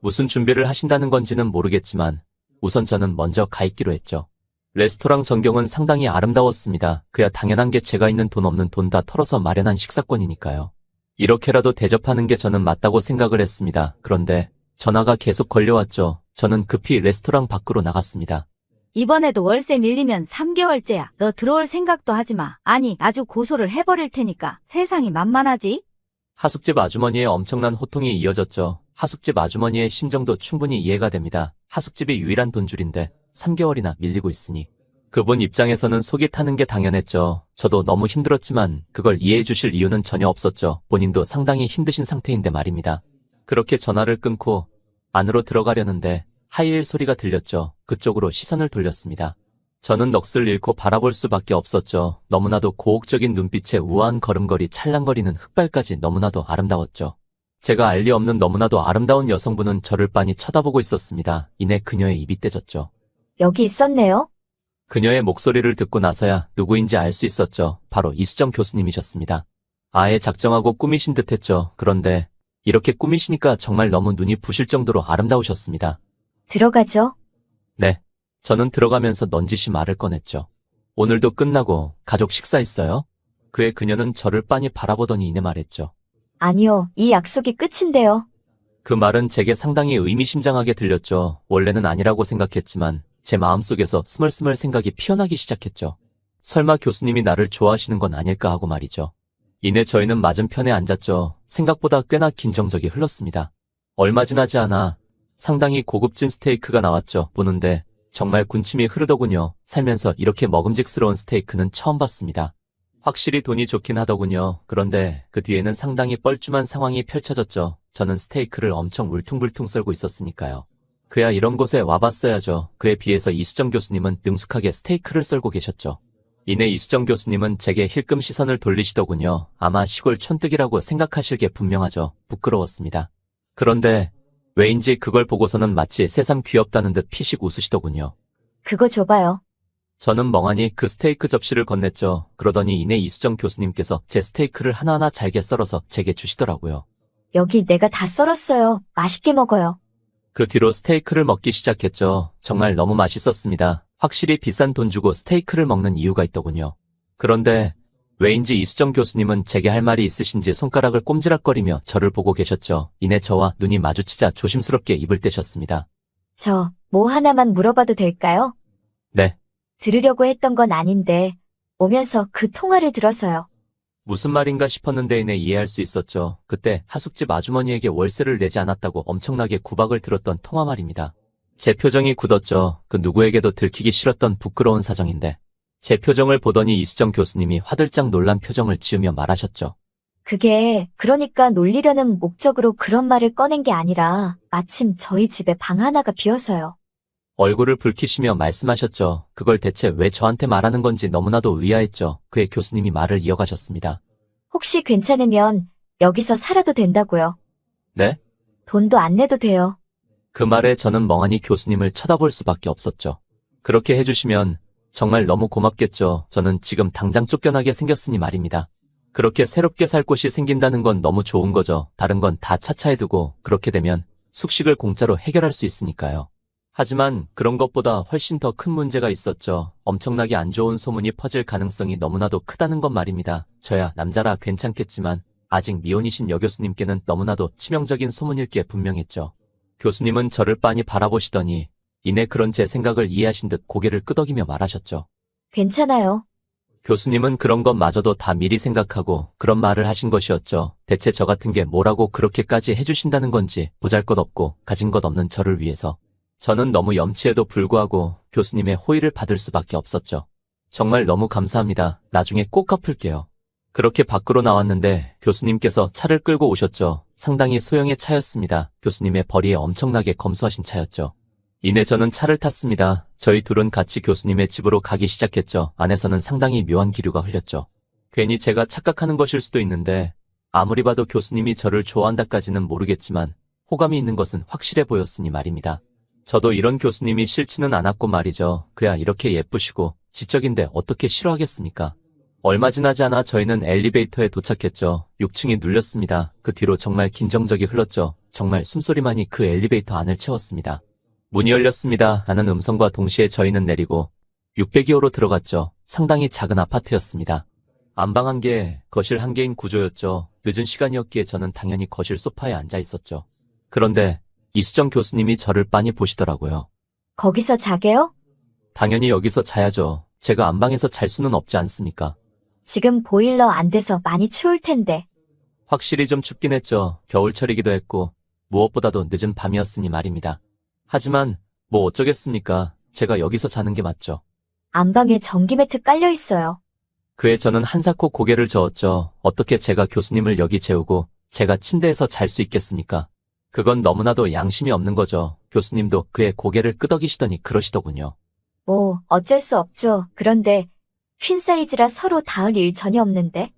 무슨 준비를 하신다는 건지는 모르겠지만 우선 저는 먼저 가 있기로 했죠. 레스토랑 전경은 상당히 아름다웠습니다. 그야 당연한 게 제가 있는 돈 없는 돈 다 털어서 마련한 식사권이니까요. 이렇게라도 대접하는 게 저는 맞다고 생각을 했습니다. 그런데 전화가 계속 걸려왔죠. 저는 급히 레스토랑 밖으로 나갔습니다. 이번에도 월세 밀리면 3개월째야. 너 들어올 생각도 하지 마. 아니, 아주 고소를 해버릴 테니까. 세상이 만만하지? 하숙집 아주머니의 엄청난 호통이 이어졌죠. 하숙집 아주머니의 심정도 충분히 이해가 됩니다. 하숙집이 유일한 돈줄인데 3개월이나 밀리고 있으니. 그분 입장에서는 속이 타는 게 당연했죠. 저도 너무 힘들었지만 그걸 이해해 주실 이유는 전혀 없었죠. 본인도 상당히 힘드신 상태인데 말입니다. 그렇게 전화를 끊고 안으로 들어가려는데 하이힐 소리가 들렸죠. 그쪽으로 시선을 돌렸습니다. 저는 넋을 잃고 바라볼 수밖에 없었죠. 너무나도 고혹적인 눈빛에 우아한 걸음걸이 찰랑거리는 흑발까지 너무나도 아름다웠죠. 제가 알 리 없는 너무나도 아름다운 여성분은 저를 빤히 쳐다보고 있었습니다. 이내 그녀의 입이 떼졌죠. 여기 있었네요. 그녀의 목소리를 듣고 나서야 누구인지 알 수 있었죠. 바로 이수정 교수님이셨습니다. 아예 작정하고 꾸미신 듯했죠. 그런데 이렇게 꾸미시니까 정말 너무 눈이 부실 정도로 아름다우셨습니다. 들어가죠. 네. 저는 들어가면서 넌지시 말을 꺼냈죠. 오늘도 끝나고 가족 식사했어요? 그의 그녀는 저를 빤히 바라보더니 이내 말했죠. 아니요. 이 약속이 끝인데요. 그 말은 제게 상당히 의미심장하게 들렸죠. 원래는 아니라고 생각했지만 제 마음속에서 스멀스멀 생각이 피어나기 시작했죠. 설마 교수님이 나를 좋아하시는 건 아닐까 하고 말이죠. 이내 저희는 맞은편에 앉았죠. 생각보다 꽤나 긴 정적이 흘렀습니다. 얼마 지나지 않아 상당히 고급진 스테이크가 나왔죠. 보는데 정말 군침이 흐르더군요. 살면서 이렇게 먹음직스러운 스테이크는 처음 봤습니다. 확실히 돈이 좋긴 하더군요. 그런데 그 뒤에는 상당히 뻘쭘한 상황이 펼쳐졌죠. 저는 스테이크를 엄청 울퉁불퉁 썰고 있었으니까요. 그야 이런 곳에 와봤어야죠. 그에 비해서 이수정 교수님은 능숙하게 스테이크를 썰고 계셨죠. 이내 이수정 교수님은 제게 힐끔 시선을 돌리시더군요. 아마 시골 촌뜨기라고 생각하실 게 분명하죠. 부끄러웠습니다. 그런데 왜인지 그걸 보고서는 마치 새삼 귀엽다는 듯 피식 웃으시더군요. 그거 줘봐요. 저는 멍하니 그 스테이크 접시를 건넸죠. 그러더니 이내 이수정 교수님께서 제 스테이크를 하나하나 잘게 썰어서 제게 주시더라고요. 여기 내가 다 썰었어요. 맛있게 먹어요. 그 뒤로 스테이크를 먹기 시작했죠. 정말 너무 맛있었습니다. 확실히 비싼 돈 주고 스테이크를 먹는 이유가 있더군요. 그런데 왜인지 이수정 교수님은 제게 할 말이 있으신지 손가락을 꼼지락거리며 저를 보고 계셨죠. 이내 저와 눈이 마주치자 조심스럽게 입을 떼셨습니다. 저 뭐 하나만 물어봐도 될까요? 네. 들으려고 했던 건 아닌데 오면서 그 통화를 들어서요. 무슨 말인가 싶었는데 이내 이해할 수 있었죠. 그때 하숙집 아주머니에게 월세를 내지 않았다고 엄청나게 구박을 들었던 통화 말입니다. 제 표정이 굳었죠. 그 누구에게도 들키기 싫었던 부끄러운 사정인데 제 표정을 보더니 이수정 교수님이 화들짝 놀란 표정을 지으며 말하셨죠. 그게 그러니까 놀리려는 목적으로 그런 말을 꺼낸 게 아니라 마침 저희 집에 방 하나가 비어서요. 얼굴을 붉히시며 말씀하셨죠. 그걸 대체 왜 저한테 말하는 건지 너무나도 의아했죠. 그의 교수님이 말을 이어가셨습니다. 혹시 괜찮으면 여기서 살아도 된다고요. 네? 돈도 안 내도 돼요. 그 말에 저는 멍하니 교수님을 쳐다볼 수밖에 없었죠. 그렇게 해주시면 정말 너무 고맙겠죠. 저는 지금 당장 쫓겨나게 생겼으니 말입니다. 그렇게 새롭게 살 곳이 생긴다는 건 너무 좋은 거죠. 다른 건 다 차차해 두고 그렇게 되면 숙식을 공짜로 해결할 수 있으니까요. 하지만 그런 것보다 훨씬 더 큰 문제가 있었죠. 엄청나게 안 좋은 소문이 퍼질 가능성이 너무나도 크다는 것 말입니다. 저야 남자라 괜찮겠지만 아직 미혼이신 여 교수님께는 너무나도 치명적인 소문일 게 분명했죠. 교수님은 저를 빤히 바라보시더니 이내 그런 제 생각을 이해하신 듯 고개를 끄덕이며 말하셨죠. 괜찮아요. 교수님은 그런 것마저도 다 미리 생각하고 그런 말을 하신 것이었죠. 대체 저 같은 게 뭐라고 그렇게까지 해주신다는 건지 보잘것없고 가진 것 없는 저를 위해서. 저는 너무 염치에도 불구하고 교수님의 호의를 받을 수밖에 없었죠. 정말 너무 감사합니다. 나중에 꼭 갚을게요. 그렇게 밖으로 나왔는데 교수님께서 차를 끌고 오셨죠. 상당히 소형의 차였습니다. 교수님의 벌이에 엄청나게 검소하신 차였죠. 이내 저는 차를 탔습니다. 저희 둘은 같이 교수님의 집으로 가기 시작했죠. 안에서는 상당히 묘한 기류가 흘렸죠. 괜히 제가 착각하는 것일 수도 있는데 아무리 봐도 교수님이 저를 좋아한다까지는 모르겠지만 호감이 있는 것은 확실해 보였으니 말입니다. 저도 이런 교수님이 싫지는 않았고 말이죠. 그야 이렇게 예쁘시고 지적인데 어떻게 싫어하겠습니까? 얼마 지나지 않아 저희는 엘리베이터에 도착했죠. 6층이 눌렸습니다. 그 뒤로 정말 긴 정적이 흘렀죠. 정말 숨소리만이 그 엘리베이터 안을 채웠습니다. 문이 열렸습니다. 하는 음성과 동시에 저희는 내리고 602호로 들어갔죠. 상당히 작은 아파트였습니다. 안방 한 개, 거실 한 개인 구조였죠. 늦은 시간이었기에 저는 당연히 거실 소파에 앉아 있었죠. 그런데 이수정 교수님이 저를 빤히 보시더라고요. 거기서 자게요? 당연히 여기서 자야죠. 제가 안방에서 잘 수는 없지 않습니까? 지금 보일러 안 돼서 많이 추울 텐데. 확실히 좀 춥긴 했죠. 겨울철이기도 했고 무엇보다도 늦은 밤이었으니 말입니다. 하지만 뭐 어쩌겠습니까? 제가 여기서 자는 게 맞죠. 안방에 전기 매트 깔려 있어요. 그에 저는 한사코 고개를 저었죠. 어떻게 제가 교수님을 여기 재우고 제가 침대에서 잘 수 있겠습니까? 그건 너무나도 양심이 없는 거죠. 교수님도 그의 고개를 끄덕이시더니 그러시더군요. 뭐 어쩔 수 없죠. 그런데 퀸 사이즈라 서로 닿을 일 전혀 없는데.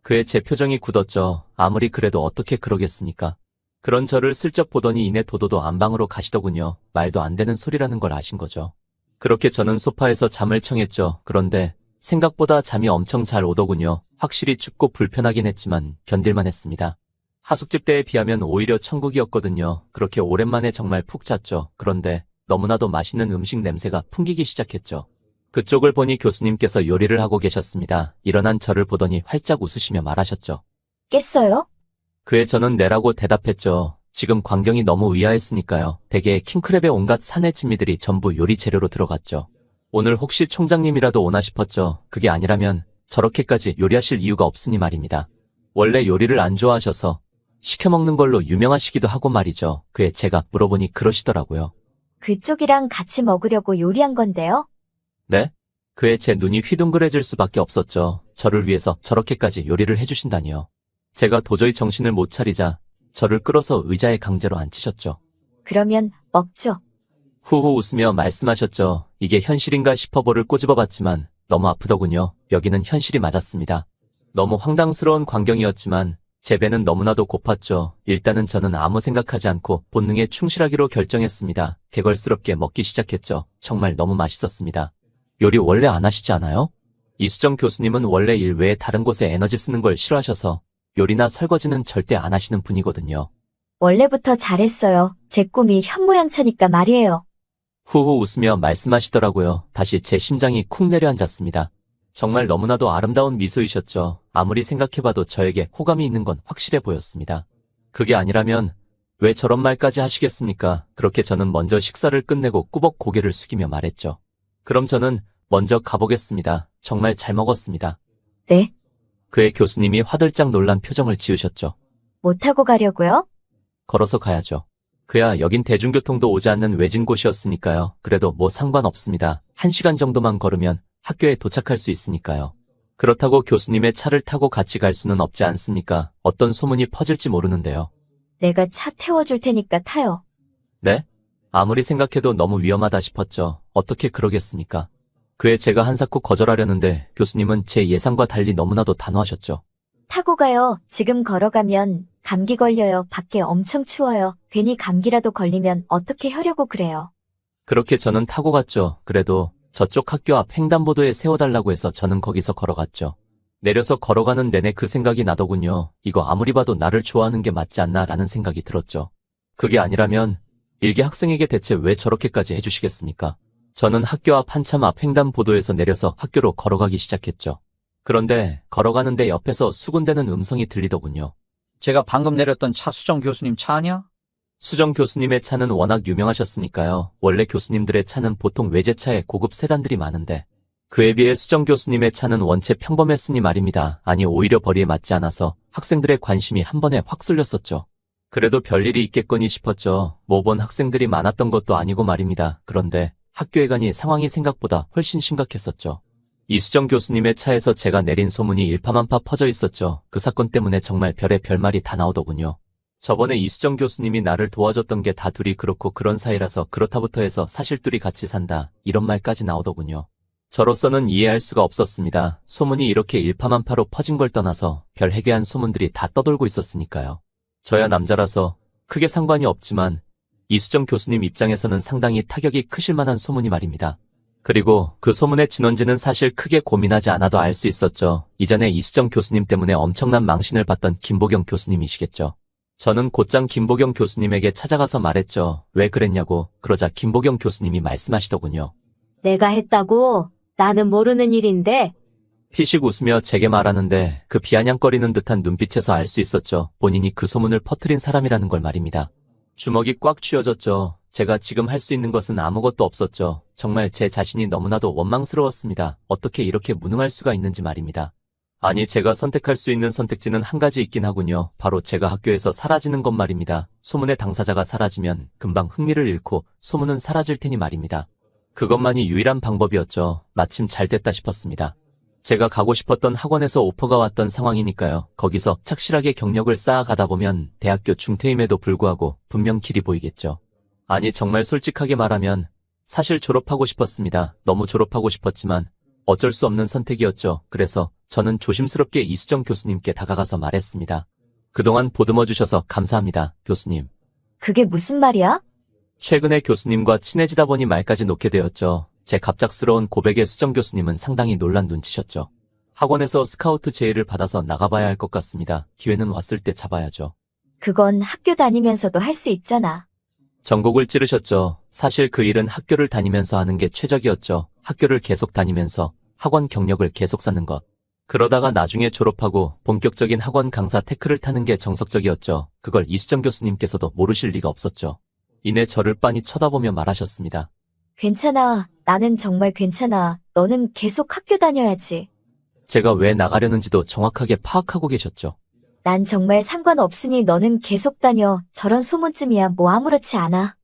그의 제 표정이 굳었죠. 아무리 그래도 어떻게 그러겠습니까? 그런 저를 슬쩍 보더니 이내 도도도 안방으로 가시더군요. 말도 안 되는 소리라는 걸 아신 거죠. 그렇게 저는 소파에서 잠을 청했죠. 그런데 생각보다 잠이 엄청 잘 오더군요. 확실히 춥고 불편하긴 했지만 견딜만 했습니다. 하숙집 때에 비하면 오히려 천국이었거든요. 그렇게 오랜만에 정말 푹 잤죠. 그런데 너무나도 맛있는 음식 냄새가 풍기기 시작했죠. 그쪽을 보니 교수님께서 요리를 하고 계셨습니다. 일어난 저를 보더니 활짝 웃으시며 말하셨죠. 깼어요? 그에 저는 네라고 대답했죠. 지금 광경이 너무 의아했으니까요. 대개의 킹크랩의 온갖 산의 진미들이 전부 요리 재료로 들어갔죠. 오늘 혹시 총장님이라도 오나 싶었죠. 그게 아니라면 저렇게까지 요리하실 이유가 없으니 말입니다. 원래 요리를 안 좋아하셔서 시켜먹는 걸로 유명하시기도 하고 말이죠. 그에 제가 물어보니 그러시더라고요. 그쪽이랑 같이 먹으려고 요리한 건데요. 네? 그에 제 눈이 휘둥그레질 수밖에 없었죠. 저를 위해서 저렇게까지 요리를 해주신다니요. 제가 도저히 정신을 못 차리자 저를 끌어서 의자에 강제로 앉히셨죠. 그러면 먹죠. 후후 웃으며 말씀하셨죠. 이게 현실인가 싶어 볼을 꼬집어봤지만 너무 아프더군요. 여기는 현실이 맞았습니다. 너무 황당스러운 광경이었지만 제 배는 너무나도 고팠죠. 일단은 저는 아무 생각하지 않고 본능에 충실하기로 결정했습니다. 개걸스럽게 먹기 시작했죠. 정말 너무 맛있었습니다. 요리 원래 안 하시지 않아요? 이수정 교수님은 원래 일 외에 다른 곳에 에너지 쓰는 걸 싫어하셔서 요리나 설거지는 절대 안 하시는 분이거든요. 원래부터 잘했어요. 제 꿈이 현모양처니까 말이에요. 후후 웃으며 말씀하시더라고요. 다시 제 심장이 쿵 내려앉았습니다. 정말 너무나도 아름다운 미소이셨죠. 아무리 생각해봐도 저에게 호감이 있는 건 확실해 보였습니다. 그게 아니라면 왜 저런 말까지 하시겠습니까? 그렇게 저는 먼저 식사를 끝내고 꾸벅 고개를 숙이며 말했죠. 그럼 저는 먼저 가보겠습니다. 정말 잘 먹었습니다. 네? 그의 교수님이 화들짝 놀란 표정을 지으셨죠. 못 타고 가려고요? 걸어서 가야죠. 그야 여긴 대중교통도 오지 않는 외진 곳이었으니까요. 그래도 뭐 상관없습니다. 1시간 정도만 걸으면 학교에 도착할 수 있으니까요. 그렇다고 교수님의 차를 타고 같이 갈 수는 없지 않습니까? 어떤 소문이 퍼질지 모르는데요. 내가 차 태워줄 테니까 타요. 네? 아무리 생각해도 너무 위험하다 싶었죠. 어떻게 그러겠습니까? 그에 제가 한사코 거절하려는데 교수님은 제 예상과 달리 너무나도 단호하셨죠. 타고 가요. 지금 걸어가면 감기 걸려요. 밖에 엄청 추워요. 괜히 감기라도 걸리면 어떻게 하려고 그래요. 그렇게 저는 타고 갔죠. 그래도 저쪽 학교 앞 횡단보도에 세워달라고 해서 저는 거기서 걸어갔죠. 내려서 걸어가는 내내 그 생각이 나더군요. 이거 아무리 봐도 나를 좋아하는 게 맞지 않나 라는 생각이 들었죠. 그게 아니라면 일개 학생에게 대체 왜 저렇게까지 해주시겠습니까? 저는 학교 앞 한참 앞 횡단보도에서 내려서 학교로 걸어가기 시작했죠. 그런데 걸어가는데 옆에서 수군대는 음성이 들리더군요. 제가 방금 내렸던 차 수정 교수님 차 아니야? 수정 교수님의 차는 워낙 유명하셨으니까요. 원래 교수님들의 차는 보통 외제차에 고급 세단들이 많은데 그에 비해 수정 교수님의 차는 원체 평범했으니 말입니다. 아니 오히려 벌이에 맞지 않아서 학생들의 관심이 한 번에 확 쏠렸었죠. 그래도 별일이 있겠거니 싶었죠. 뭐 본 학생들이 많았던 것도 아니고 말입니다. 그런데 학교에 가니 상황이 생각보다 훨씬 심각했었죠. 이수정 교수님의 차에서 제가 내린 소문이 일파만파 퍼져 있었죠. 그 사건 때문에 정말 별의 별말이 다 나오더군요. 저번에 이수정 교수님이 나를 도와줬던 게 다 둘이 그렇고 그런 사이라서 그렇다부터 해서 사실 둘이 같이 산다 이런 말까지 나오더군요. 저로서는 이해할 수가 없었습니다. 소문이 이렇게 일파만파로 퍼진 걸 떠나서 별 해괴한 소문들이 다 떠돌고 있었으니까요. 저야 남자라서 크게 상관이 없지만 이수정 교수님 입장에서는 상당히 타격이 크실 만한 소문이 말입니다. 그리고 그 소문의 진원지는 사실 크게 고민하지 않아도 알 수 있었죠. 이전에 이수정 교수님 때문에 엄청난 망신을 받던 김보경 교수님이시겠죠. 저는 곧장 김보경 교수님에게 찾아가서 말했죠. 왜 그랬냐고. 그러자 김보경 교수님이 말씀하시더군요. 내가 했다고? 나는 모르는 일인데. 피식 웃으며 제게 말하는데 그 비아냥거리는 듯한 눈빛에서 알 수 있었죠. 본인이 그 소문을 퍼뜨린 사람이라는 걸 말입니다. 주먹이 꽉 쥐어졌죠. 제가 지금 할 수 있는 것은 아무것도 없었죠. 정말 제 자신이 너무나도 원망스러웠습니다. 어떻게 이렇게 무능할 수가 있는지 말입니다. 아니 제가 선택할 수 있는 선택지는 한 가지 있긴 하군요. 바로 제가 학교에서 사라지는 것 말입니다. 소문의 당사자가 사라지면 금방 흥미를 잃고 소문은 사라질 테니 말입니다. 그것만이 유일한 방법이었죠. 마침 잘 됐다 싶었습니다. 제가 가고 싶었던 학원에서 오퍼가 왔던 상황이니까요. 거기서 착실하게 경력을 쌓아가다 보면 대학교 중퇴임에도 불구하고 분명 길이 보이겠죠. 아니 정말 솔직하게 말하면 사실 졸업하고 싶었습니다. 너무 졸업하고 싶었지만 어쩔 수 없는 선택이었죠. 그래서 저는 조심스럽게 이수정 교수님께 다가가서 말했습니다. 그동안 보듬어 주셔서 감사합니다, 교수님. 그게 무슨 말이야? 최근에 교수님과 친해지다 보니 말까지 놓게 되었죠. 제 갑작스러운 고백에 수정 교수님은 상당히 놀란 눈치셨죠. 학원에서 스카우트 제의를 받아서 나가봐야 할 것 같습니다. 기회는 왔을 때 잡아야죠. 그건 학교 다니면서도 할 수 있잖아. 전곡을 찌르셨죠. 사실 그 일은 학교를 다니면서 하는 게 최적이었죠. 학교를 계속 다니면서 학원 경력을 계속 쌓는 것. 그러다가 나중에 졸업하고 본격적인 학원 강사 테크를 타는 게 정석적이었죠. 그걸 이수정 교수님께서도 모르실 리가 없었죠. 이내 저를 빤히 쳐다보며 말하셨습니다. 괜찮아. 나는 정말 괜찮아. 너는 계속 학교 다녀야지. 제가 왜 나가려는지도 정확하게 파악하고 계셨죠. 난 정말 상관없으니 너는 계속 다녀. 저런 소문쯤이야 뭐 아무렇지 않아.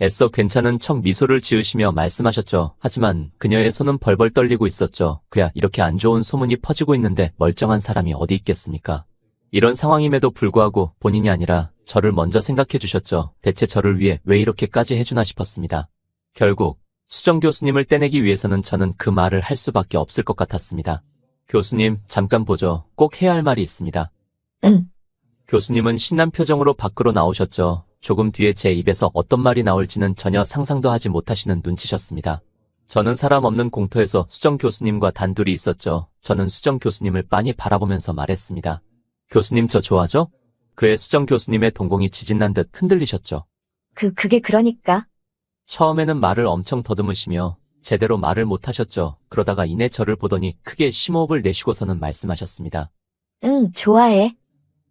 애써 괜찮은 척 미소를 지으시며 말씀하셨죠. 하지만 그녀의 손은 벌벌 떨리고 있었죠. 그야 이렇게 안 좋은 소문이 퍼지고 있는데 멀쩡한 사람이 어디 있겠습니까? 이런 상황임에도 불구하고 본인이 아니라 저를 먼저 생각해 주셨죠. 대체 저를 위해 왜 이렇게까지 해주나 싶었습니다. 결국 수정 교수님을 떼내기 위해서는 저는 그 말을 할 수밖에 없을 것 같았습니다. 교수님, 잠깐 보죠. 꼭 해야 할 말이 있습니다. 응. 교수님은 신난 표정으로 밖으로 나오셨죠. 조금 뒤에 제 입에서 어떤 말이 나올지는 전혀 상상도 하지 못하시는 눈치셨습니다. 저는 사람 없는 공터에서 수정 교수님과 단둘이 있었죠. 저는 수정 교수님을 빤히 바라보면서 말했습니다. 교수님 저 좋아하죠? 그의 수정 교수님의 동공이 지진난 듯 흔들리셨죠. 그게 그러니까. 처음에는 말을 엄청 더듬으시며 제대로 말을 못하셨죠. 그러다가 이내 저를 보더니 크게 심호흡을 내쉬고서는 말씀하셨습니다. 응, 좋아해.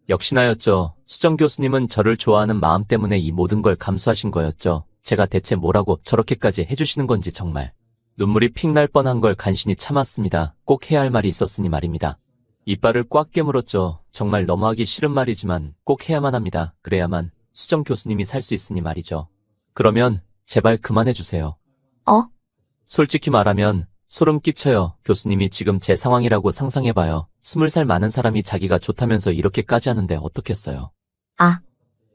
역시나였죠. 수정 교수님은 저를 좋아하는 마음 때문에 이 모든 걸 감수하신 거였죠. 제가 대체 뭐라고 저렇게까지 해주시는 건지 정말. 눈물이 픽 날 뻔한 걸 간신히 참았습니다. 꼭 해야 할 말이 있었으니 말입니다. 이빨을 꽉 깨물었죠. 정말 너무하기 싫은 말이지만 꼭 해야만 합니다. 그래야만 수정 교수님이 살 수 있으니 말이죠. 그러면 제발 그만해주세요. 어? 솔직히 말하면 소름 끼쳐요. 교수님이 지금 제 상황이라고 상상해봐요. 20살 많은 사람이 자기가 좋다면서 이렇게까지 하는데 어떻겠어요. 아,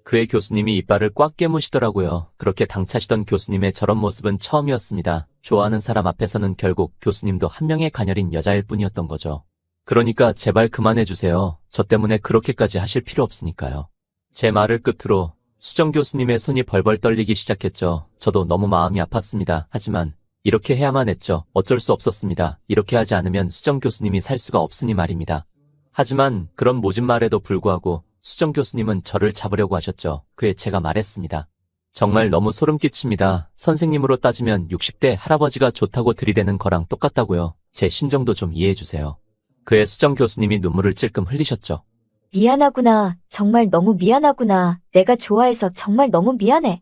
그의 교수님이 이빨을 꽉 깨무시더라고요. 그렇게 당차시던 교수님의 저런 모습은 처음이었습니다. 좋아하는 사람 앞에서는 결국 교수님도 한 명의 가녀린 여자일 뿐이었던 거죠. 그러니까 제발 그만해주세요. 저 때문에 그렇게까지 하실 필요 없으니까요. 제 말을 끝으로 수정 교수님의 손이 벌벌 떨리기 시작했죠. 저도 너무 마음이 아팠습니다. 하지만 이렇게 해야만 했죠. 어쩔 수 없었습니다. 이렇게 하지 않으면 수정 교수님이 살 수가 없으니 말입니다. 하지만 그런 모진 말에도 불구하고 수정 교수님은 저를 잡으려고 하셨죠. 그에 제가 말했습니다. 정말 너무 소름 끼칩니다. 선생님으로 따지면 60대 할아버지가 좋다고 들이대는 거랑 똑같다고요. 제 심정도 좀 이해해주세요. 그의 수정 교수님이 눈물을 찔끔 흘리셨죠. 미안하구나. 정말 너무 미안하구나. 내가 좋아해서 정말 너무 미안해.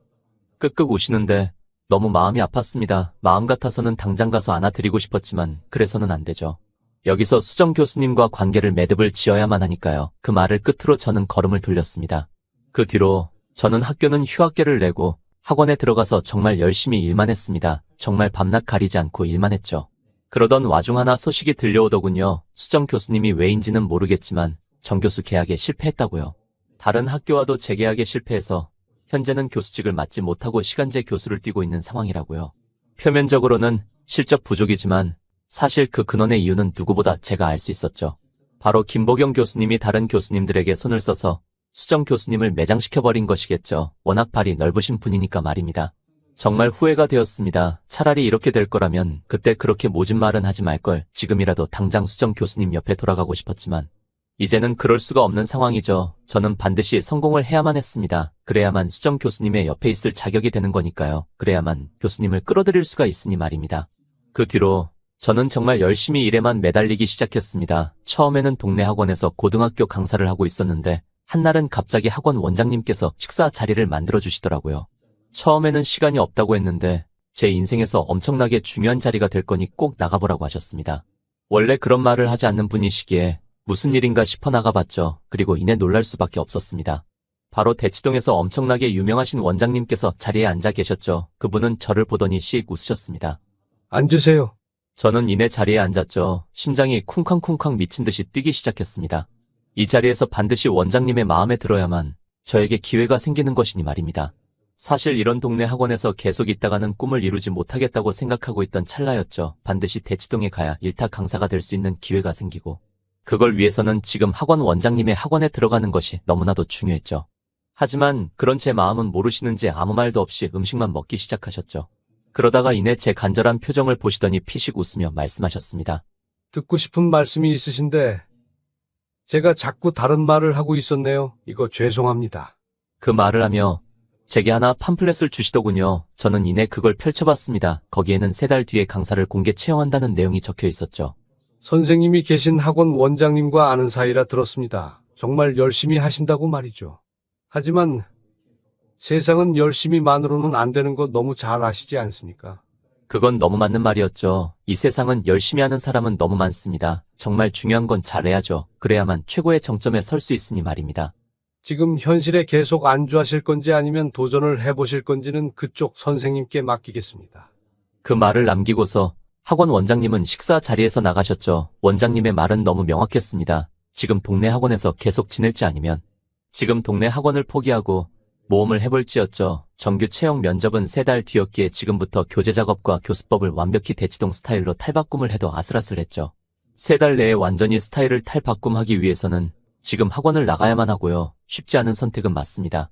끄끄 우시는데 너무 마음이 아팠습니다. 마음 같아서는 당장 가서 안아드리고 싶었지만 그래서는 안 되죠. 여기서 수정 교수님과 관계를 매듭을 지어야만 하니까요. 그 말을 끝으로 저는 걸음을 돌렸습니다. 그 뒤로 저는 학교는 휴학계를 내고 학원에 들어가서 정말 열심히 일만 했습니다. 정말 밤낮 가리지 않고 일만 했죠. 그러던 와중 하나 소식이 들려오더군요. 수정 교수님이 왜인지는 모르겠지만 정 교수 계약에 실패했다고요. 다른 학교와도 재계약에 실패해서 현재는 교수직을 맡지 못하고 시간제 교수를 뛰고 있는 상황이라고요. 표면적으로는 실적 부족이지만 사실 그 근원의 이유는 누구보다 제가 알 수 있었죠. 바로 김보경 교수님이 다른 교수님들에게 손을 써서 수정 교수님을 매장시켜버린 것이겠죠. 워낙 발이 넓으신 분이니까 말입니다. 정말 후회가 되었습니다. 차라리 이렇게 될 거라면 그때 그렇게 모진 말은 하지 말걸. 지금이라도 당장 수정 교수님 옆에 돌아가고 싶었지만 이제는 그럴 수가 없는 상황이죠. 저는 반드시 성공을 해야만 했습니다. 그래야만 수정 교수님의 옆에 있을 자격이 되는 거니까요. 그래야만 교수님을 끌어들일 수가 있으니 말입니다. 그 뒤로 저는 정말 열심히 일에만 매달리기 시작했습니다. 처음에는 동네 학원에서 고등학교 강사를 하고 있었는데 한날은 갑자기 학원 원장님께서 식사 자리를 만들어 주시더라고요. 처음에는 시간이 없다고 했는데 제 인생에서 엄청나게 중요한 자리가 될 거니 꼭 나가보라고 하셨습니다. 원래 그런 말을 하지 않는 분이시기에 무슨 일인가 싶어 나가봤죠. 그리고 이내 놀랄 수밖에 없었습니다. 바로 대치동에서 엄청나게 유명하신 원장님께서 자리에 앉아 계셨죠. 그분은 저를 보더니 씩 웃으셨습니다. 앉으세요. 저는 이내 자리에 앉았죠. 심장이 쿵쾅쿵쾅 미친 듯이 뛰기 시작했습니다. 이 자리에서 반드시 원장님의 마음에 들어야만 저에게 기회가 생기는 것이니 말입니다. 사실 이런 동네 학원에서 계속 있다가는 꿈을 이루지 못하겠다고 생각하고 있던 찰나였죠. 반드시 대치동에 가야 일타 강사가 될 수 있는 기회가 생기고 그걸 위해서는 지금 학원 원장님의 학원에 들어가는 것이 너무나도 중요했죠. 하지만 그런 제 마음은 모르시는지 아무 말도 없이 음식만 먹기 시작하셨죠. 그러다가 이내 제 간절한 표정을 보시더니 피식 웃으며 말씀하셨습니다. 듣고 싶은 말씀이 있으신데 제가 자꾸 다른 말을 하고 있었네요. 이거 죄송합니다. 그 말을 하며 제게 하나 팜플렛을 주시더군요. 저는 이내 그걸 펼쳐봤습니다. 거기에는 3달 뒤에 강사를 공개 채용한다는 내용이 적혀 있었죠. 선생님이 계신 학원 원장님과 아는 사이라 들었습니다. 정말 열심히 하신다고 말이죠. 하지만 세상은 열심히만으로는 안 되는 거 너무 잘 아시지 않습니까? 그건 너무 맞는 말이었죠. 이 세상은 열심히 하는 사람은 너무 많습니다. 정말 중요한 건 잘해야죠. 그래야만 최고의 정점에 설 수 있으니 말입니다. 지금 현실에 계속 안주하실 건지 아니면 도전을 해보실 건지는 그쪽 선생님께 맡기겠습니다. 그 말을 남기고서 학원 원장님은 식사 자리에서 나가셨죠. 원장님의 말은 너무 명확했습니다. 지금 동네 학원에서 계속 지낼지 아니면 지금 동네 학원을 포기하고 모험을 해볼지였죠. 정규 채용 면접은 3달 뒤였기에 지금부터 교재 작업과 교수법을 완벽히 대치동 스타일로 탈바꿈을 해도 아슬아슬했죠. 3달 내에 완전히 스타일을 탈바꿈하기 위해서는 지금 학원을 나가야만 하고요. 쉽지 않은 선택은 맞습니다.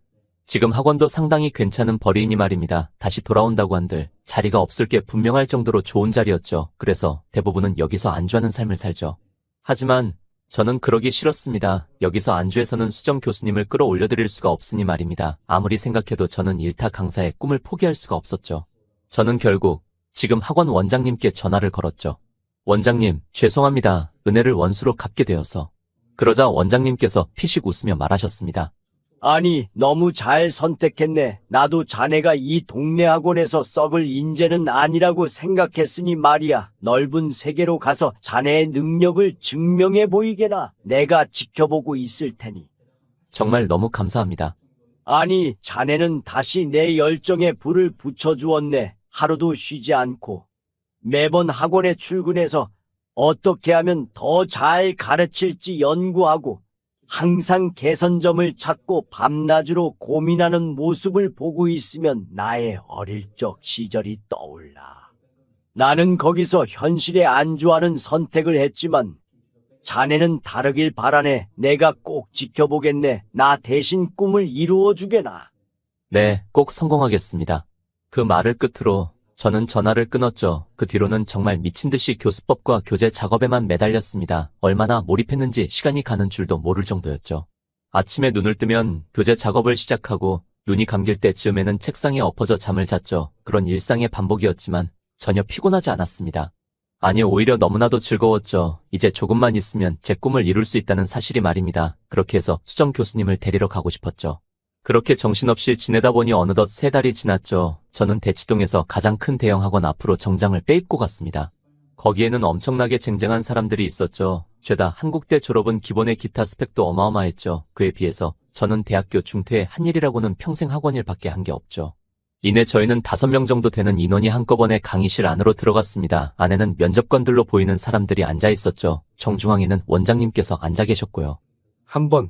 지금 학원도 상당히 괜찮은 벌이이니 말입니다. 다시 돌아온다고 한들 자리가 없을 게 분명할 정도로 좋은 자리였죠. 그래서 대부분은 여기서 안주하는 삶을 살죠. 하지만 저는 그러기 싫었습니다. 여기서 안주해서는 수정 교수님을 끌어올려드릴 수가 없으니 말입니다. 아무리 생각해도 저는 일타 강사의 꿈을 포기할 수가 없었죠. 저는 결국 지금 학원 원장님께 전화를 걸었죠. 원장님, 죄송합니다. 은혜를 원수로 갚게 되어서. 그러자 원장님께서 피식 웃으며 말하셨습니다. 아니, 너무 잘 선택했네. 나도 자네가 이 동네 학원에서 썩을 인재는 아니라고 생각했으니 말이야. 넓은 세계로 가서 자네의 능력을 증명해 보이게나. 내가 지켜보고 있을 테니. 정말 너무 감사합니다. 아니, 자네는 다시 내 열정에 불을 붙여주었네. 하루도 쉬지 않고. 매번 학원에 출근해서 어떻게 하면 더 잘 가르칠지 연구하고 항상 개선점을 찾고 밤낮으로 고민하는 모습을 보고 있으면 나의 어릴 적 시절이 떠올라. 나는 거기서 현실에 안주하는 선택을 했지만 자네는 다르길 바라네. 내가 꼭 지켜보겠네. 나 대신 꿈을 이루어주게나. 네, 꼭 성공하겠습니다. 그 말을 끝으로 저는 전화를 끊었죠. 그 뒤로는 정말 미친 듯이 교수법과 교재 작업에만 매달렸습니다. 얼마나 몰입했는지 시간이 가는 줄도 모를 정도였죠. 아침에 눈을 뜨면 교재 작업을 시작하고 눈이 감길 때쯤에는 책상에 엎어져 잠을 잤죠. 그런 일상의 반복이었지만 전혀 피곤하지 않았습니다. 아니, 오히려 너무나도 즐거웠죠. 이제 조금만 있으면 제 꿈을 이룰 수 있다는 사실이 말입니다. 그렇게 해서 수정 교수님을 데리러 가고 싶었죠. 그렇게 정신없이 지내다 보니 어느덧 3달이 지났죠. 저는 대치동에서 가장 큰 대형 학원 앞으로 정장을 빼입고 갔습니다. 거기에는 엄청나게 쟁쟁한 사람들이 있었죠. 죄다 한국대 졸업은 기본의 기타 스펙도 어마어마했죠. 그에 비해서 저는 대학교 중퇴의 한일이라고는 평생 학원일밖에 한 게 없죠. 이내 저희는 5명 정도 되는 인원이 한꺼번에 강의실 안으로 들어갔습니다. 안에는 면접관들로 보이는 사람들이 앉아 있었죠. 정중앙에는 원장님께서 앉아 계셨고요. 한번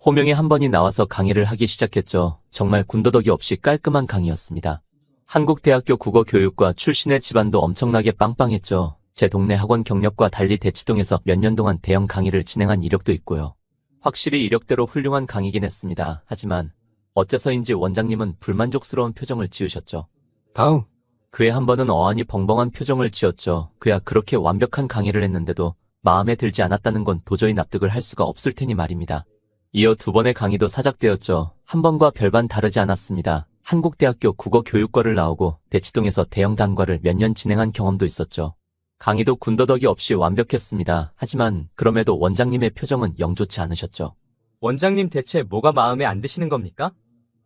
호명에 한 번이 나와서 강의를 하기 시작했죠. 정말 군더더기 없이 깔끔한 강의였습니다. 한국대학교 국어교육과 출신의 집안도 엄청나게 빵빵했죠. 제 동네 학원 경력과 달리 대치동에서 몇 년 동안 대형 강의를 진행한 이력도 있고요. 확실히 이력대로 훌륭한 강의긴 했습니다. 하지만 어째서인지 원장님은 불만족스러운 표정을 지으셨죠. 다음. 그에 한 번은 어안이 벙벙한 표정을 지었죠. 그야 그렇게 완벽한 강의를 했는데도 마음에 들지 않았다는 건 도저히 납득을 할 수가 없을 테니 말입니다. 이어 2번의 강의도 사작되었죠. 한 번과 별반 다르지 않았습니다. 한국대학교 국어교육과를 나오고 대치동에서 대형 단과를 몇 년 진행한 경험도 있었죠. 강의도 군더더기 없이 완벽했습니다. 하지만 그럼에도 원장님의 표정은 영 좋지 않으셨죠. 원장님 대체 뭐가 마음에 안 드시는 겁니까?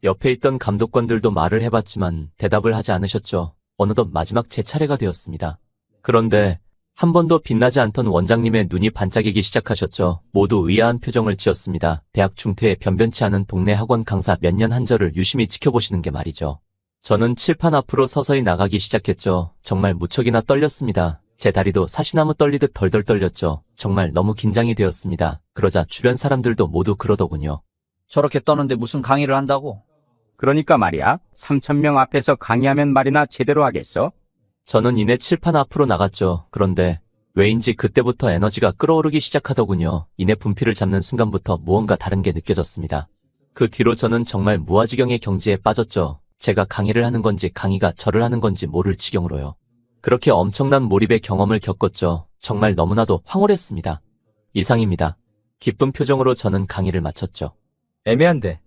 옆에 있던 감독관들도 말을 해봤지만 대답을 하지 않으셨죠. 어느덧 마지막 제 차례가 되었습니다. 그런데 한 번도 빛나지 않던 원장님의 눈이 반짝이기 시작하셨죠. 모두 의아한 표정을 지었습니다. 대학 중퇴에 변변치 않은 동네 학원 강사 몇 년 한 저를 유심히 지켜보시는 게 말이죠. 저는 칠판 앞으로 서서히 나가기 시작했죠. 정말 무척이나 떨렸습니다. 제 다리도 사시나무 떨리듯 덜덜 떨렸죠. 정말 너무 긴장이 되었습니다. 그러자 주변 사람들도 모두 그러더군요. 저렇게 떠는데 무슨 강의를 한다고? 그러니까 말이야. 3,000명 앞에서 강의하면 말이나 제대로 하겠어? 저는 이내 칠판 앞으로 나갔죠. 그런데 왜인지 그때부터 에너지가 끓어오르기 시작하더군요. 이내 분필을 잡는 순간부터 무언가 다른 게 느껴졌습니다. 그 뒤로 저는 정말 무아지경의 경지에 빠졌죠. 제가 강의를 하는 건지 강의가 저를 하는 건지 모를 지경으로요. 그렇게 엄청난 몰입의 경험을 겪었죠. 정말 너무나도 황홀했습니다. 이상입니다. 기쁜 표정으로 저는 강의를 마쳤죠. 애매한데.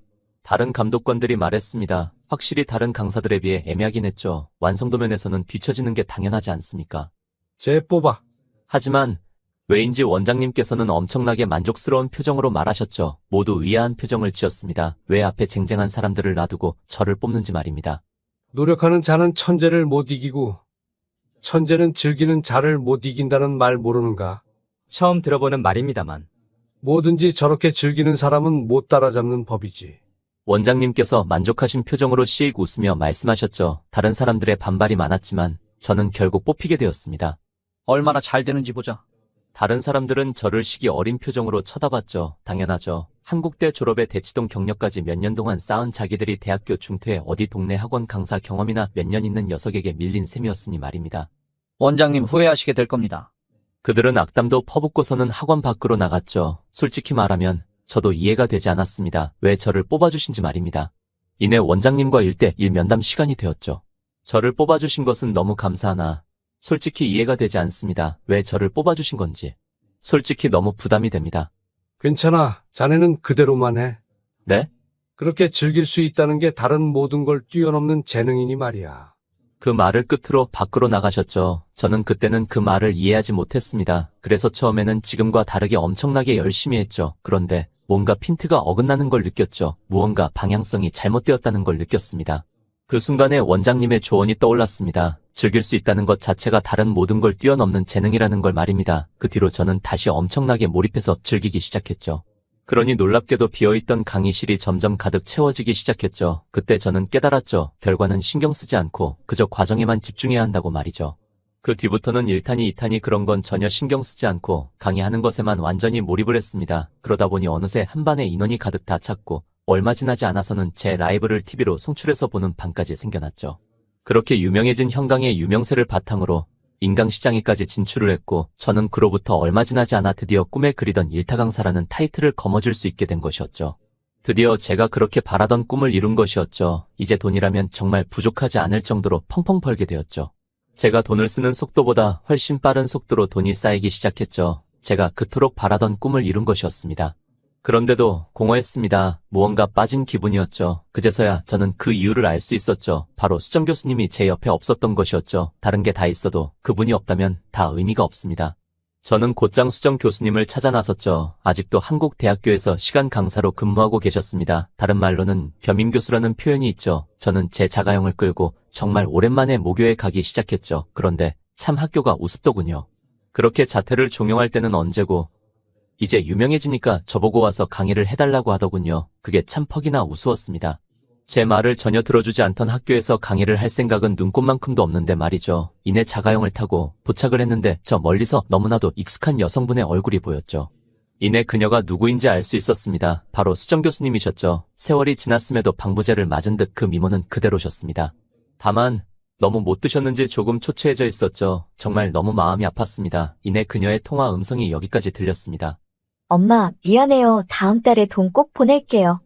다른 감독관들이 말했습니다. 확실히 다른 강사들에 비해 애매하긴 했죠. 완성도 면에서는 뒤처지는 게 당연하지 않습니까? 쟤 뽑아. 하지만 왜인지 원장님께서는 엄청나게 만족스러운 표정으로 말하셨죠. 모두 의아한 표정을 지었습니다. 왜 앞에 쟁쟁한 사람들을 놔두고 저를 뽑는지 말입니다. 노력하는 자는 천재를 못 이기고 천재는 즐기는 자를 못 이긴다는 말 모르는가? 처음 들어보는 말입니다만. 뭐든지 저렇게 즐기는 사람은 못 따라잡는 법이지. 원장님께서 만족하신 표정으로 씩 웃으며 말씀하셨죠. 다른 사람들의 반발이 많았지만 저는 결국 뽑히게 되었습니다. 얼마나 잘 되는지 보자. 다른 사람들은 저를 시기 어린 표정으로 쳐다봤죠. 당연하죠. 한국대 졸업에 대치동 경력까지 몇 년 동안 쌓은 자기들이 대학교 중퇴에 어디 동네 학원 강사 경험이나 몇 년 있는 녀석에게 밀린 셈이었으니 말입니다. 원장님 후회하시게 될 겁니다. 그들은 악담도 퍼붓고서는 학원 밖으로 나갔죠. 솔직히 말하면 저도 이해가 되지 않았습니다. 왜 저를 뽑아주신지 말입니다. 이내 원장님과 1대1 면담 시간이 되었죠. 저를 뽑아주신 것은 너무 감사하나 솔직히 이해가 되지 않습니다. 왜 저를 뽑아주신 건지. 솔직히 너무 부담이 됩니다. 괜찮아. 자네는 그대로만 해. 네? 그렇게 즐길 수 있다는 게 다른 모든 걸 뛰어넘는 재능이니 말이야. 그 말을 끝으로 밖으로 나가셨죠. 저는 그때는 그 말을 이해하지 못했습니다. 그래서 처음에는 지금과 다르게 엄청나게 열심히 했죠. 그런데 뭔가 핀트가 어긋나는 걸 느꼈죠. 무언가 방향성이 잘못되었다는 걸 느꼈습니다. 그 순간에 원장님의 조언이 떠올랐습니다. 즐길 수 있다는 것 자체가 다른 모든 걸 뛰어넘는 재능이라는 걸 말입니다. 그 뒤로 저는 다시 엄청나게 몰입해서 즐기기 시작했죠. 그러니 놀랍게도 비어있던 강의실이 점점 가득 채워지기 시작했죠. 그때 저는 깨달았죠. 결과는 신경 쓰지 않고 그저 과정에만 집중해야 한다고 말이죠. 그 뒤부터는 1탄이 2탄이 그런 건 전혀 신경 쓰지 않고 강의하는 것에만 완전히 몰입을 했습니다. 그러다 보니 어느새 한반에 인원이 가득 다 찼고 얼마 지나지 않아서는 제 라이브를 TV로 송출해서 보는 방까지 생겨났죠. 그렇게 유명해진 형강의 유명세를 바탕으로 인강시장에까지 진출을 했고 저는 그로부터 얼마 지나지 않아 드디어 꿈에 그리던 일타 강사라는 타이틀을 거머쥘 수 있게 된 것이었죠. 드디어 제가 그렇게 바라던 꿈을 이룬 것이었죠. 이제 돈이라면 정말 부족하지 않을 정도로 펑펑 벌게 되었죠. 제가 돈을 쓰는 속도보다 훨씬 빠른 속도로 돈이 쌓이기 시작했죠. 제가 그토록 바라던 꿈을 이룬 것이었습니다. 그런데도 공허했습니다. 무언가 빠진 기분이었죠. 그제서야 저는 그 이유를 알 수 있었죠. 바로 수정 교수님이 제 옆에 없었던 것이었죠. 다른 게 다 있어도 그분이 없다면 다 의미가 없습니다. 저는 곧장 수정 교수님을 찾아 나섰죠. 아직도 한국 대학교에서 시간 강사로 근무하고 계셨습니다. 다른 말로는 겸임 교수라는 표현이 있죠. 저는 제 자가용을 끌고 정말 오랜만에 모교에 가기 시작했죠. 그런데 참 학교가 우습더군요. 그렇게 자퇴를 종용할 때는 언제고 이제 유명해지니까 저보고 와서 강의를 해달라고 하더군요. 그게 참 퍽이나 우스웠습니다. 제 말을 전혀 들어주지 않던 학교에서 강의를 할 생각은 눈꼽만큼도 없는데 말이죠. 이내 자가용을 타고 도착을 했는데 저 멀리서 너무나도 익숙한 여성분의 얼굴이 보였죠. 이내 그녀가 누구인지 알 수 있었습니다. 바로 수정 교수님이셨죠. 세월이 지났음에도 방부제를 맞은 듯 그 미모는 그대로셨습니다. 다만 너무 못 드셨는지 조금 초췌해져 있었죠. 정말 너무 마음이 아팠습니다. 이내 그녀의 통화 음성이 여기까지 들렸습니다. 엄마, 미안해요. 다음 달에 돈 꼭 보낼게요.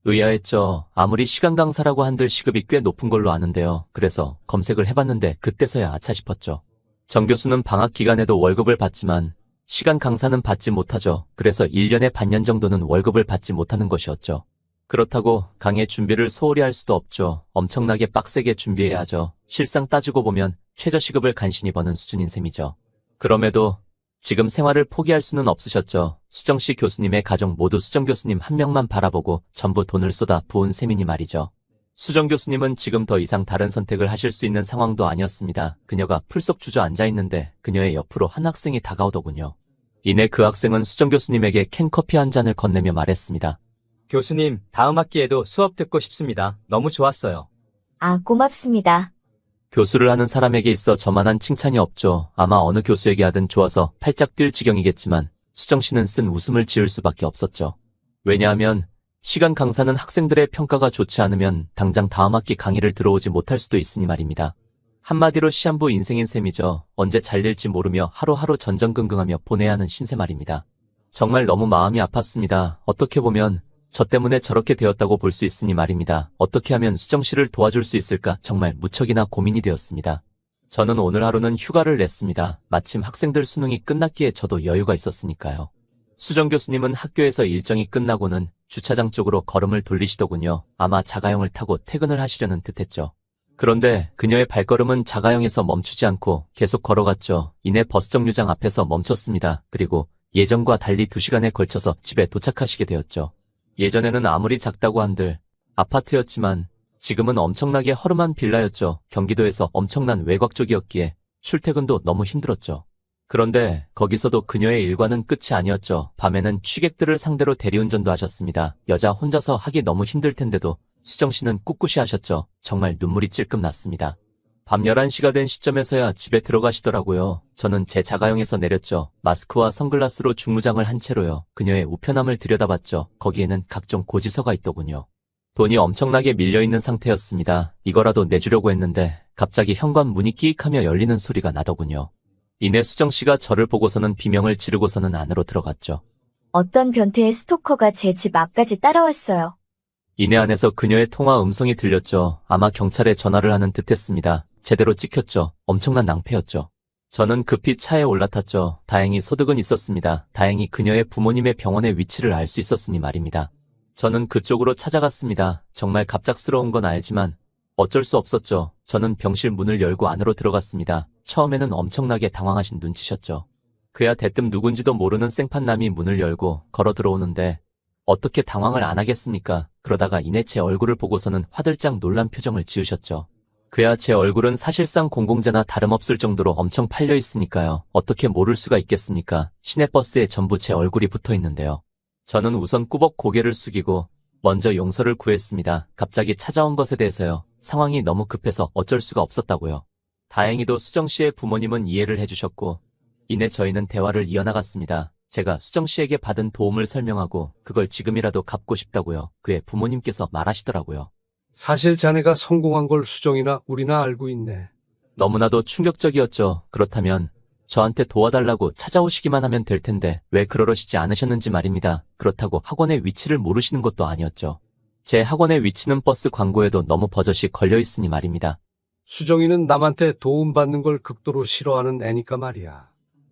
의아했죠. 아무리 시간 강사라고 한들 시급이 꽤 높은 걸로 아는데요. 그래서 검색을 해봤는데 그때서야 아차 싶었죠. 정 교수는 방학 기간에도 월급을 받지만 시간 강사는 받지 못하죠. 그래서 1년에 반년 정도는 월급을 받지 못하는 것이었죠. 그렇다고 강의 준비를 소홀히 할 수도 없죠. 엄청나게 빡세게 준비해야 하죠. 실상 따지고 보면 최저시급을 간신히 버는 수준인 셈이죠. 그럼에도 지금 생활을 포기할 수는 없으셨죠. 수정씨 교수님의 가족 모두 수정 교수님 한 명만 바라보고 전부 돈을 쏟아 부은 셈이니 말이죠. 수정 교수님은 지금 더 이상 다른 선택을 하실 수 있는 상황도 아니었습니다. 그녀가 풀썩 주저앉아 있는데 그녀의 옆으로 한 학생이 다가오더군요. 이내 그 학생은 수정 교수님에게 캔커피 한 잔을 건네며 말했습니다. 교수님, 다음 학기에도 수업 듣고 싶습니다. 너무 좋았어요. 아, 고맙습니다. 교수를 하는 사람에게 있어 저만한 칭찬이 없죠. 아마 어느 교수에게 하든 좋아서 팔짝 뛸 지경이겠지만 수정 씨는 쓴 웃음을 지을 수밖에 없었죠. 왜냐하면 시간 강사는 학생들의 평가가 좋지 않으면 당장 다음 학기 강의를 들어오지 못할 수도 있으니 말입니다. 한마디로 시한부 인생인 셈이죠. 언제 잘릴지 모르며 하루하루 전전긍긍하며 보내야 하는 신세 말입니다. 정말 너무 마음이 아팠습니다. 어떻게 보면 저 때문에 저렇게 되었다고 볼 수 있으니 말입니다. 어떻게 하면 수정 씨를 도와줄 수 있을까 정말 무척이나 고민이 되었습니다. 저는 오늘 하루는 휴가를 냈습니다. 마침 학생들 수능이 끝났기에 저도 여유가 있었으니까요. 수정 교수님은 학교에서 일정이 끝나고는 주차장 쪽으로 걸음을 돌리시더군요. 아마 자가용을 타고 퇴근을 하시려는 듯했죠. 그런데 그녀의 발걸음은 자가용에서 멈추지 않고 계속 걸어갔죠. 이내 버스 정류장 앞에서 멈췄습니다. 그리고 예전과 달리 2시간에 걸쳐서 집에 도착하시게 되었죠. 예전에는 아무리 작다고 한들 아파트였지만 지금은 엄청나게 허름한 빌라였죠. 경기도에서 엄청난 외곽 쪽이었기에 출퇴근도 너무 힘들었죠. 그런데 거기서도 그녀의 일과는 끝이 아니었죠. 밤에는 취객들을 상대로 대리운전도 하셨습니다. 여자 혼자서 하기 너무 힘들 텐데도 수정 씨는 꿋꿋이 하셨죠. 정말 눈물이 찔끔 났습니다. 밤 11시가 된 시점에서야 집에 들어가시더라고요. 저는 제 자가용에서 내렸죠. 마스크와 선글라스로 중무장을 한 채로요. 그녀의 우편함을 들여다봤죠. 거기에는 각종 고지서가 있더군요. 돈이 엄청나게 밀려있는 상태였습니다. 이거라도 내주려고 했는데 갑자기 현관 문이 끼익하며 열리는 소리가 나더군요. 이내 수정 씨가 저를 보고서는 비명을 지르고서는 안으로 들어갔죠. 어떤 변태의 스토커가 제 집 앞까지 따라왔어요. 이내 안에서 그녀의 통화 음성이 들렸죠. 아마 경찰에 전화를 하는 듯했습니다. 제대로 찍혔죠. 엄청난 낭패였죠. 저는 급히 차에 올라탔죠. 다행히 소득은 있었습니다. 다행히 그녀의 부모님의 병원의 위치를 알 수 있었으니 말입니다. 저는 그쪽으로 찾아갔습니다. 정말 갑작스러운 건 알지만 어쩔 수 없었죠. 저는 병실 문을 열고 안으로 들어갔습니다. 처음에는 엄청나게 당황하신 눈치셨죠. 그야 대뜸 누군지도 모르는 생판남이 문을 열고 걸어 들어오는데 어떻게 당황을 안 하겠습니까? 그러다가 이내 제 얼굴을 보고서는 화들짝 놀란 표정을 지으셨죠. 그야 제 얼굴은 사실상 공공재나 다름없을 정도로 엄청 팔려 있으니까요. 어떻게 모를 수가 있겠습니까? 시내버스에 전부 제 얼굴이 붙어 있는데요. 저는 우선 꾸벅 고개를 숙이고 먼저 용서를 구했습니다. 갑자기 찾아온 것에 대해서요. 상황이 너무 급해서 어쩔 수가 없었다고요. 다행히도 수정 씨의 부모님은 이해를 해주셨고, 이내 저희는 대화를 이어나갔습니다. 제가 수정 씨에게 받은 도움을 설명하고 그걸 지금이라도 갚고 싶다고요. 그의 부모님께서 말하시더라고요. 사실 자네가 성공한 걸 수정이나 우리나 알고 있네. 너무나도 충격적이었죠. 그렇다면 저한테 도와달라고 찾아오시기만 하면 될 텐데 왜 그러시지 않으셨는지 말입니다. 그렇다고 학원의 위치를 모르시는 것도 아니었죠. 제 학원의 위치는 버스 광고에도 너무 버젓이 걸려 있으니 말입니다. 수정이는 남한테 도움받는 걸 극도로 싫어하는 애니까 말이야.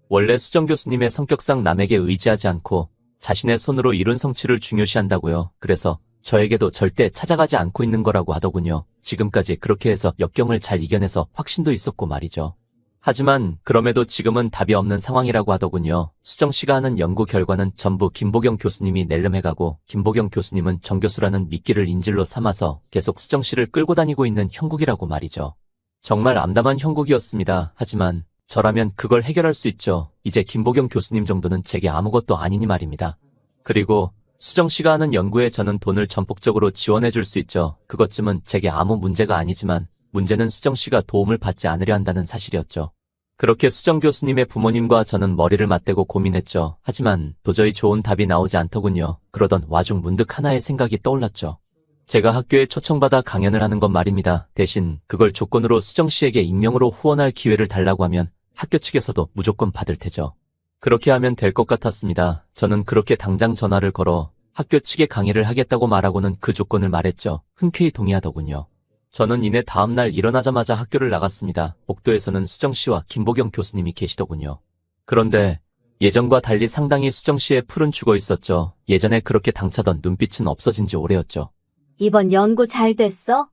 원래 수정 교수님의 성격상 남에게 의지하지 않고 자신의 손으로 이룬 성취를 중요시한다고요. 그래서 저에게도 절대 찾아가지 않고 있는 거라고 하더군요. 지금까지 그렇게 해서 역경을 잘 이겨내서 확신도 있었고 말이죠. 하지만 그럼에도 지금은 답이 없는 상황이라고 하더군요. 수정 씨가 하는 연구 결과는 전부 김보경 교수님이 낼름해가고 김보경 교수님은 정 교수라는 미끼를 인질로 삼아서 계속 수정 씨를 끌고 다니고 있는 형국이라고 말이죠. 정말 암담한 형국이었습니다. 하지만 저라면 그걸 해결할 수 있죠. 이제 김보경 교수님 정도는 제게 아무것도 아니니 말입니다. 그리고 수정 씨가 하는 연구에 저는 돈을 전폭적으로 지원해 줄 수 있죠. 그것쯤은 제게 아무 문제가 아니지만 문제는 수정 씨가 도움을 받지 않으려 한다는 사실이었죠. 그렇게 수정 교수님의 부모님과 저는 머리를 맞대고 고민했죠. 하지만 도저히 좋은 답이 나오지 않더군요. 그러던 와중 문득 하나의 생각이 떠올랐죠. 제가 학교에 초청받아 강연을 하는 건 말입니다. 대신 그걸 조건으로 수정 씨에게 익명으로 후원할 기회를 달라고 하면 학교 측에서도 무조건 받을 테죠. 그렇게 하면 될 것 같았습니다. 저는 그렇게 당장 전화를 걸어 학교 측에 강의를 하겠다고 말하고는 그 조건을 말했죠. 흔쾌히 동의하더군요. 저는 이내 다음날 일어나자마자 학교를 나갔습니다. 복도에서는 수정 씨와 김보경 교수님이 계시더군요. 그런데 예전과 달리 상당히 수정 씨의 풀은 죽어 있었죠. 예전에 그렇게 당차던 눈빛은 없어진 지 오래였죠. 이번 연구 잘 됐어?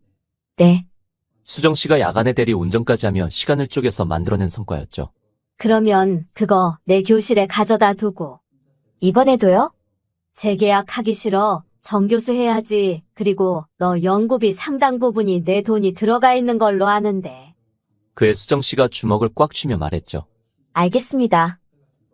네. 수정 씨가 야간에 대리 운전까지 하며 시간을 쪼개서 만들어낸 성과였죠. 그러면 그거 내 교실에 가져다 두고. 이번에도요? 재계약하기 싫어. 정교수 해야지. 그리고 너 연구비 상당 부분이 내 돈이 들어가 있는 걸로 아는데. 그의 수정 씨가 주먹을 꽉 쥐며 말했죠. 알겠습니다.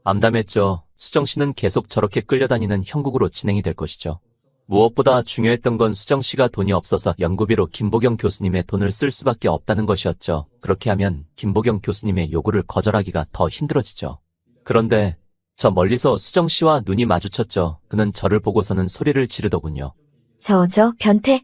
암담했죠. 수정 씨는 계속 저렇게 끌려다니는 형국으로 진행이 될 것이죠. 무엇보다 중요했던 건 수정 씨가 돈이 없어서 연구비로 김보경 교수님의 돈을 쓸 수밖에 없다는 것이었죠. 그렇게 하면 김보경 교수님의 요구를 거절하기가 더 힘들어지죠. 그런데 저 멀리서 수정 씨와 눈이 마주쳤죠. 그는 저를 보고서는 소리를 지르더군요. 변태.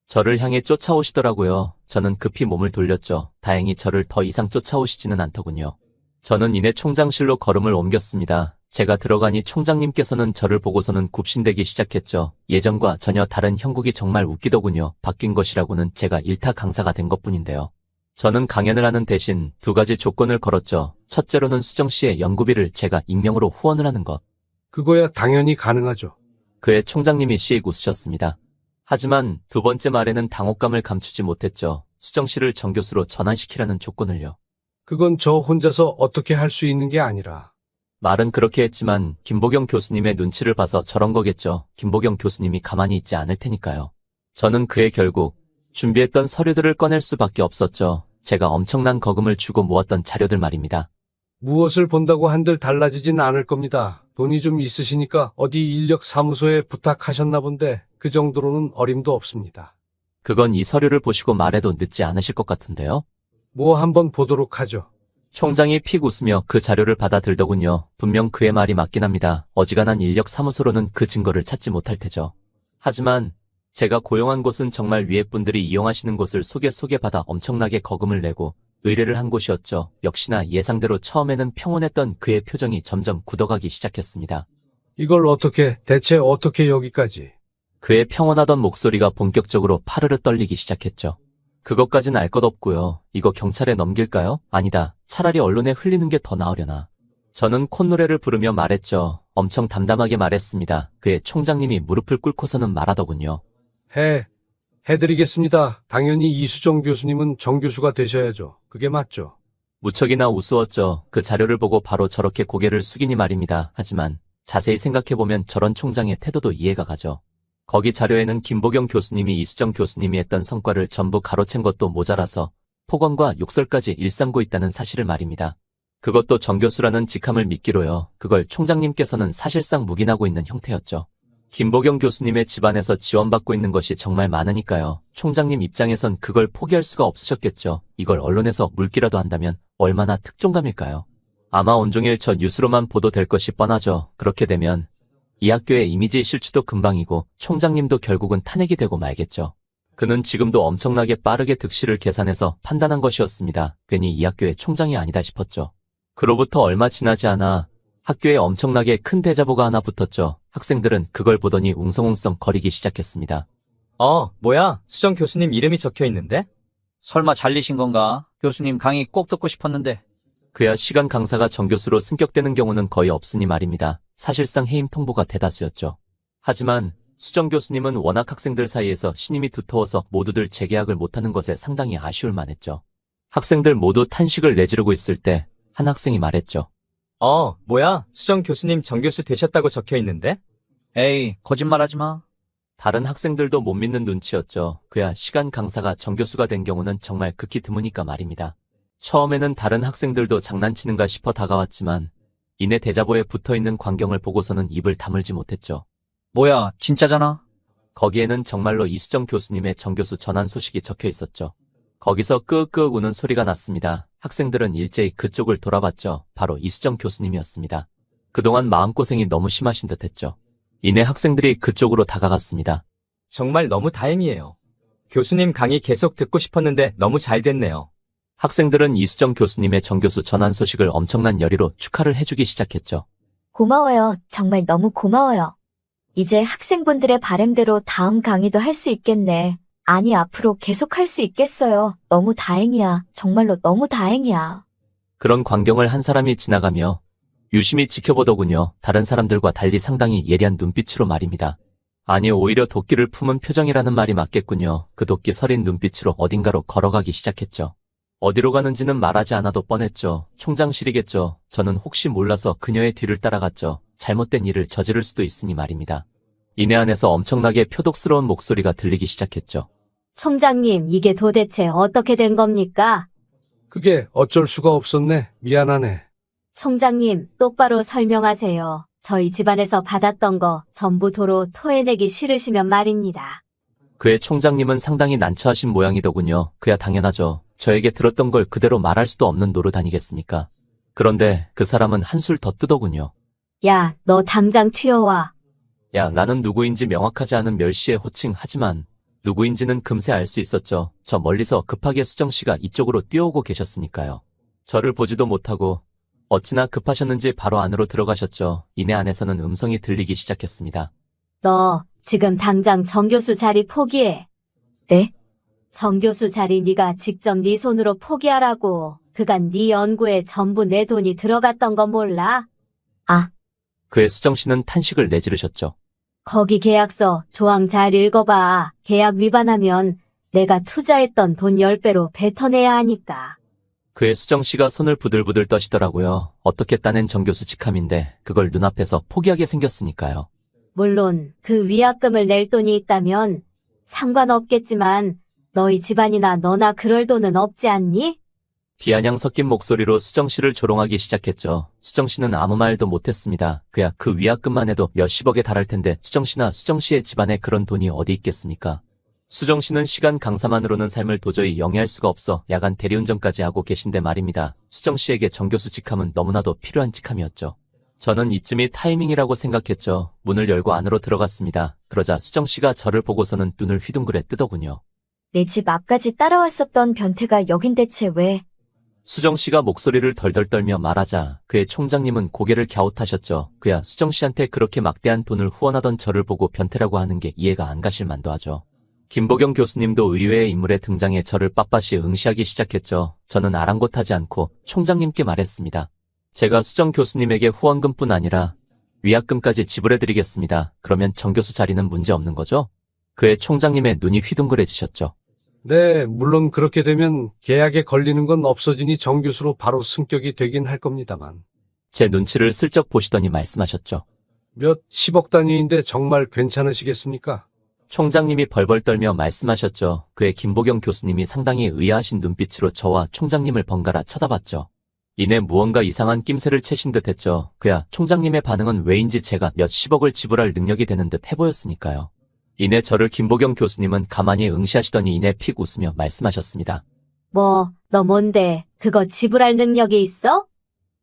저를 향해 쫓아오시더라고요. 저는 급히 몸을 돌렸죠. 다행히 저를 더 이상 쫓아오시지는 않더군요. 저는 이내 총장실로 걸음을 옮겼습니다. 제가 들어가니 총장님께서는 저를 보고서는 굽신대기 시작했죠. 예전과 전혀 다른 형국이 정말 웃기더군요. 바뀐 것이라고는 제가 일타 강사가 된 것뿐인데요. 저는 강연을 하는 대신 두 가지 조건을 걸었죠. 첫째로는 수정 씨의 연구비를 제가 익명으로 후원을 하는 것. 그거야 당연히 가능하죠. 그의 총장님이 씩 웃으셨습니다. 하지만 두 번째 말에는 당혹감을 감추지 못했죠. 수정 씨를 정교수로 전환시키라는 조건을요. 그건 저 혼자서 어떻게 할 수 있는 게 아니라. 말은 그렇게 했지만 김보경 교수님의 눈치를 봐서 저런 거겠죠. 김보경 교수님이 가만히 있지 않을 테니까요. 저는 그의 결국 준비했던 서류들을 꺼낼 수밖에 없었죠. 제가 엄청난 거금을 주고 모았던 자료들 말입니다. 무엇을 본다고 한들 달라지진 않을 겁니다. 돈이 좀 있으시니까 어디 인력사무소에 부탁하셨나 본데 그 정도로는 어림도 없습니다. 그건 이 서류를 보시고 말해도 늦지 않으실 것 같은데요. 뭐 한번 보도록 하죠. 총장이 픽 웃으며 그 자료를 받아들더군요. 분명 그의 말이 맞긴 합니다. 어지간한 인력사무소로는 그 증거를 찾지 못할 테죠. 하지만 제가 고용한 곳은 정말 위에 분들이 이용하시는 곳을 소개받아 엄청나게 거금을 내고 의뢰를 한 곳이었죠. 역시나 예상대로 처음에는 평온했던 그의 표정이 점점 굳어가기 시작했습니다. 이걸 대체 어떻게 여기까지? 그의 평온하던 목소리가 본격적으로 파르르 떨리기 시작했죠. 그것까진 알 것 없고요. 이거 경찰에 넘길까요? 아니다. 차라리 언론에 흘리는 게 더 나으려나. 저는 콧노래를 부르며 말했죠. 엄청 담담하게 말했습니다. 그의 총장님이 무릎을 꿇고서는 말하더군요. 해드리겠습니다. 당연히 이수정 교수님은 정 교수가 되셔야죠. 그게 맞죠. 무척이나 우스웠죠. 그 자료를 보고 바로 저렇게 고개를 숙이니 말입니다. 하지만 자세히 생각해보면 저런 총장의 태도도 이해가 가죠. 거기 자료에는 김보경 교수님이 이수정 교수님이 했던 성과를 전부 가로챈 것도 모자라서 폭언과 욕설까지 일삼고 있다는 사실을 말입니다. 그것도 정 교수라는 직함을 미끼로요. 그걸 총장님께서는 사실상 묵인하고 있는 형태였죠. 김보경 교수님의 집안에서 지원받고 있는 것이 정말 많으니까요. 총장님 입장에선 그걸 포기할 수가 없으셨겠죠. 이걸 언론에서 물기라도 한다면 얼마나 특종감일까요? 아마 온종일 저 뉴스로만 보도될 것이 뻔하죠. 그렇게 되면 이 학교의 이미지 실추도 금방이고 총장님도 결국은 탄핵이 되고 말겠죠. 그는 지금도 엄청나게 빠르게 득실을 계산해서 판단한 것이었습니다. 괜히 이 학교의 총장이 아니다 싶었죠. 그로부터 얼마 지나지 않아 학교에 엄청나게 큰 대자보가 하나 붙었죠. 학생들은 그걸 보더니 웅성웅성 거리기 시작했습니다. 뭐야? 수정 교수님 이름이 적혀 있는데? 설마 잘리신 건가? 교수님 강의 꼭 듣고 싶었는데. 그야 시간 강사가 정교수로 승격되는 경우는 거의 없으니 말입니다. 사실상 해임 통보가 대다수였죠. 하지만 수정 교수님은 워낙 학생들 사이에서 신임이 두터워서 모두들 재계약을 못하는 것에 상당히 아쉬울 만했죠. 학생들 모두 탄식을 내지르고 있을 때 한 학생이 말했죠. 뭐야? 수정 교수님 정교수 되셨다고 적혀 있는데? 에이, 거짓말하지 마. 다른 학생들도 못 믿는 눈치였죠. 그야 시간 강사가 정교수가 된 경우는 정말 극히 드무니까 말입니다. 처음에는 다른 학생들도 장난치는가 싶어 다가왔지만 이내 대자보에 붙어있는 광경을 보고서는 입을 다물지 못했죠. 뭐야, 진짜잖아? 거기에는 정말로 이수정 교수님의 정교수 전환 소식이 적혀 있었죠. 거기서 끄윽끄윽 우는 소리가 났습니다. 학생들은 일제히 그쪽을 돌아봤죠. 바로 이수정 교수님이었습니다. 그동안 마음고생이 너무 심하신 듯했죠. 이내 학생들이 그쪽으로 다가갔습니다. 정말 너무 다행이에요. 교수님 강의 계속 듣고 싶었는데 너무 잘 됐네요. 학생들은 이수정 교수님의 정교수 전환 소식을 엄청난 열의로 축하를 해주기 시작했죠. 고마워요. 정말 너무 고마워요. 이제 학생분들의 바램대로 다음 강의도 할 수 있겠네. 아니, 앞으로 계속 할 수 있겠어요. 너무 다행이야. 정말로 너무 다행이야. 그런 광경을 한 사람이 지나가며 유심히 지켜보더군요. 다른 사람들과 달리 상당히 예리한 눈빛으로 말입니다. 아니, 오히려 도끼를 품은 표정이라는 말이 맞겠군요. 그 도끼 서린 눈빛으로 어딘가로 걸어가기 시작했죠. 어디로 가는지는 말하지 않아도 뻔했죠. 총장실이겠죠. 저는 혹시 몰라서 그녀의 뒤를 따라갔죠. 잘못된 일을 저지를 수도 있으니 말입니다. 이내 안에서 엄청나게 표독스러운 목소리가 들리기 시작했죠. 총장님, 이게 도대체 어떻게 된 겁니까? 그게 어쩔 수가 없었네. 미안하네. 총장님, 똑바로 설명하세요. 저희 집안에서 받았던 거 전부 도로 토해내기 싫으시면 말입니다. 그의 총장님은 상당히 난처하신 모양이더군요. 그야 당연하죠. 저에게 들었던 걸 그대로 말할 수도 없는 노릇 아니겠습니까? 그런데 그 사람은 한술 더 뜨더군요. 야, 너 당장 튀어와. 야, 나는 누구인지 명확하지 않은 멸시의 호칭. 하지만 누구인지는 금세 알 수 있었죠. 저 멀리서 급하게 수정 씨가 이쪽으로 뛰어오고 계셨으니까요. 저를 보지도 못하고 어찌나 급하셨는지 바로 안으로 들어가셨죠. 이내 안에서는 음성이 들리기 시작했습니다. 너 지금 당장 정교수 자리 포기해. 네? 정교수 자리 네가 직접 네 손으로 포기하라고. 그간 네 연구에 전부 내 돈이 들어갔던 거 몰라? 그의 수정 씨는 탄식을 내지르셨죠. 거기 계약서 조항 잘 읽어봐. 계약 위반하면 내가 투자했던 돈 10배로 뱉어내야 하니까. 그의 수정 씨가 손을 부들부들 떠시더라고요. 어떻게 따낸 정교수 직함인데 그걸 눈앞에서 포기하게 생겼으니까요. 물론 그 위약금을 낼 돈이 있다면 상관없겠지만 너희 집안이나 너나 그럴 돈은 없지 않니? 비아냥 섞인 목소리로 수정 씨를 조롱하기 시작했죠. 수정 씨는 아무 말도 못했습니다. 그야 그 위약금만 해도 몇십억에 달할 텐데 수정 씨나 수정 씨의 집안에 그런 돈이 어디 있겠습니까? 수정 씨는 시간 강사만으로는 삶을 도저히 영위할 수가 없어 야간 대리운전까지 하고 계신데 말입니다. 수정 씨에게 정교수 직함은 너무나도 필요한 직함이었죠. 저는 이쯤이 타이밍이라고 생각했죠. 문을 열고 안으로 들어갔습니다. 그러자 수정 씨가 저를 보고서는 눈을 휘둥그레 뜨더군요. 내 집 앞까지 따라왔었던 변태가 여긴 대체 왜? 수정 씨가 목소리를 덜덜 떨며 말하자 그의 총장님은 고개를 갸웃하셨죠. 그야 수정 씨한테 그렇게 막대한 돈을 후원하던 저를 보고 변태라고 하는 게 이해가 안 가실 만도 하죠. 김보경 교수님도 의외의 인물의 등장에 저를 빳빳이 응시하기 시작했죠. 저는 아랑곳하지 않고 총장님께 말했습니다. 제가 수정 교수님에게 후원금뿐 아니라 위약금까지 지불해드리겠습니다. 그러면 정 교수 자리는 문제 없는 거죠? 그의 총장님의 눈이 휘둥그레지셨죠. 네, 물론 그렇게 되면 계약에 걸리는 건 없어지니 정교수로 바로 승격이 되긴 할 겁니다만. 제 눈치를 슬쩍 보시더니 말씀하셨죠. 몇 10억 단위인데 정말 괜찮으시겠습니까? 총장님이 벌벌 떨며 말씀하셨죠. 그의 김보경 교수님이 상당히 의아하신 눈빛으로 저와 총장님을 번갈아 쳐다봤죠. 이내 무언가 이상한 낌새를 채신 듯 했죠. 그야 총장님의 반응은 왜인지 제가 몇십억을 지불할 능력이 되는 듯 해보였으니까요. 이내 저를 김보경 교수님은 가만히 응시하시더니 이내 픽 웃으며 말씀하셨습니다. 뭐, 너 뭔데? 그거 지불할 능력이 있어?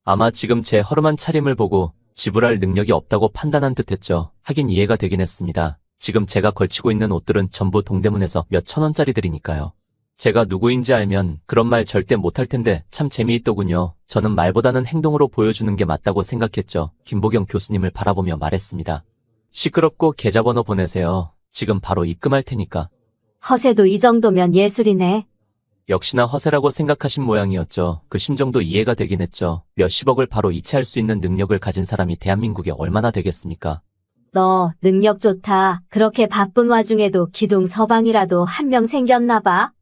아마 지금 제 허름한 차림을 보고 지불할 능력이 없다고 판단한 듯 했죠. 하긴 이해가 되긴 했습니다. 지금 제가 걸치고 있는 옷들은 전부 동대문에서 몇천 원짜리들이니까요. 제가 누구인지 알면 그런 말 절대 못할 텐데 참 재미있더군요. 저는 말보다는 행동으로 보여주는 게 맞다고 생각했죠. 김보경 교수님을 바라보며 말했습니다. 시끄럽고 계좌번호 보내세요. 지금 바로 입금할 테니까. 허세도 이 정도면 예술이네. 역시나 허세라고 생각하신 모양이었죠. 그 심정도 이해가 되긴 했죠. 몇십억을 바로 이체할 수 있는 능력을 가진 사람이 대한민국에 얼마나 되겠습니까? 너 능력 좋다. 그렇게 바쁜 와중에도 기둥 서방이라도 한 명 생겼나 봐.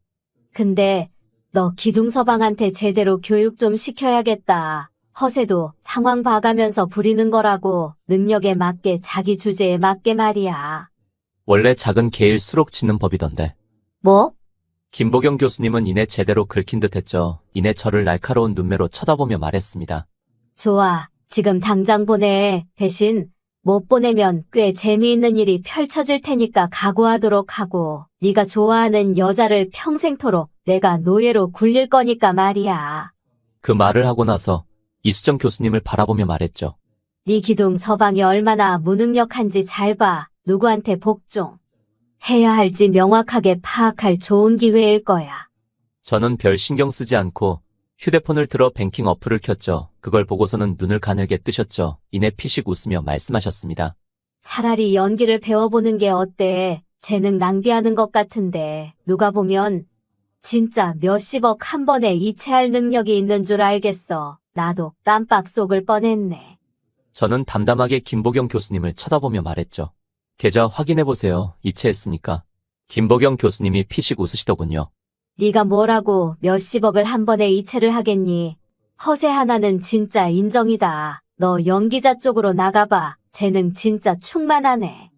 근데 너 기둥 서방한테 제대로 교육 좀 시켜야겠다. 허세도 상황 봐가면서 부리는 거라고. 능력에 맞게 자기 주제에 맞게 말이야. 원래 작은 개일수록 짖는 법이던데. 뭐? 김보경 교수님은 이내 제대로 긁힌 듯 했죠. 이내 저를 날카로운 눈매로 쳐다보며 말했습니다. 좋아. 지금 당장 보내. 대신 못 보내면 꽤 재미있는 일이 펼쳐질 테니까 각오하도록 하고, 네가 좋아하는 여자를 평생토록 내가 노예로 굴릴 거니까 말이야. 그 말을 하고 나서 이수정 교수님을 바라보며 말했죠. 네 기둥 서방이 얼마나 무능력한지 잘 봐. 누구한테 복종 해야 할지 명확하게 파악할 좋은 기회일 거야. 저는 별 신경 쓰지 않고 휴대폰을 들어 뱅킹 어플을 켰죠. 그걸 보고서는 눈을 가늘게 뜨셨죠. 이내 피식 웃으며 말씀하셨습니다. 차라리 연기를 배워보는 게 어때? 재능 낭비하는 것 같은데 누가 보면 진짜 몇십억 한 번에 이체할 능력이 있는 줄 알겠어. 나도 깜빡 속을 뻔했네. 저는 담담하게 김보경 교수님을 쳐다보며 말했죠. 계좌 확인해보세요. 이체했으니까. 김보경 교수님이 피식 웃으시더군요. 네가 뭐라고 몇십억을 한 번에 이체를 하겠니? 허세 하나는 진짜 인정이다. 너 연기자 쪽으로 나가봐. 재능 진짜 충만하네.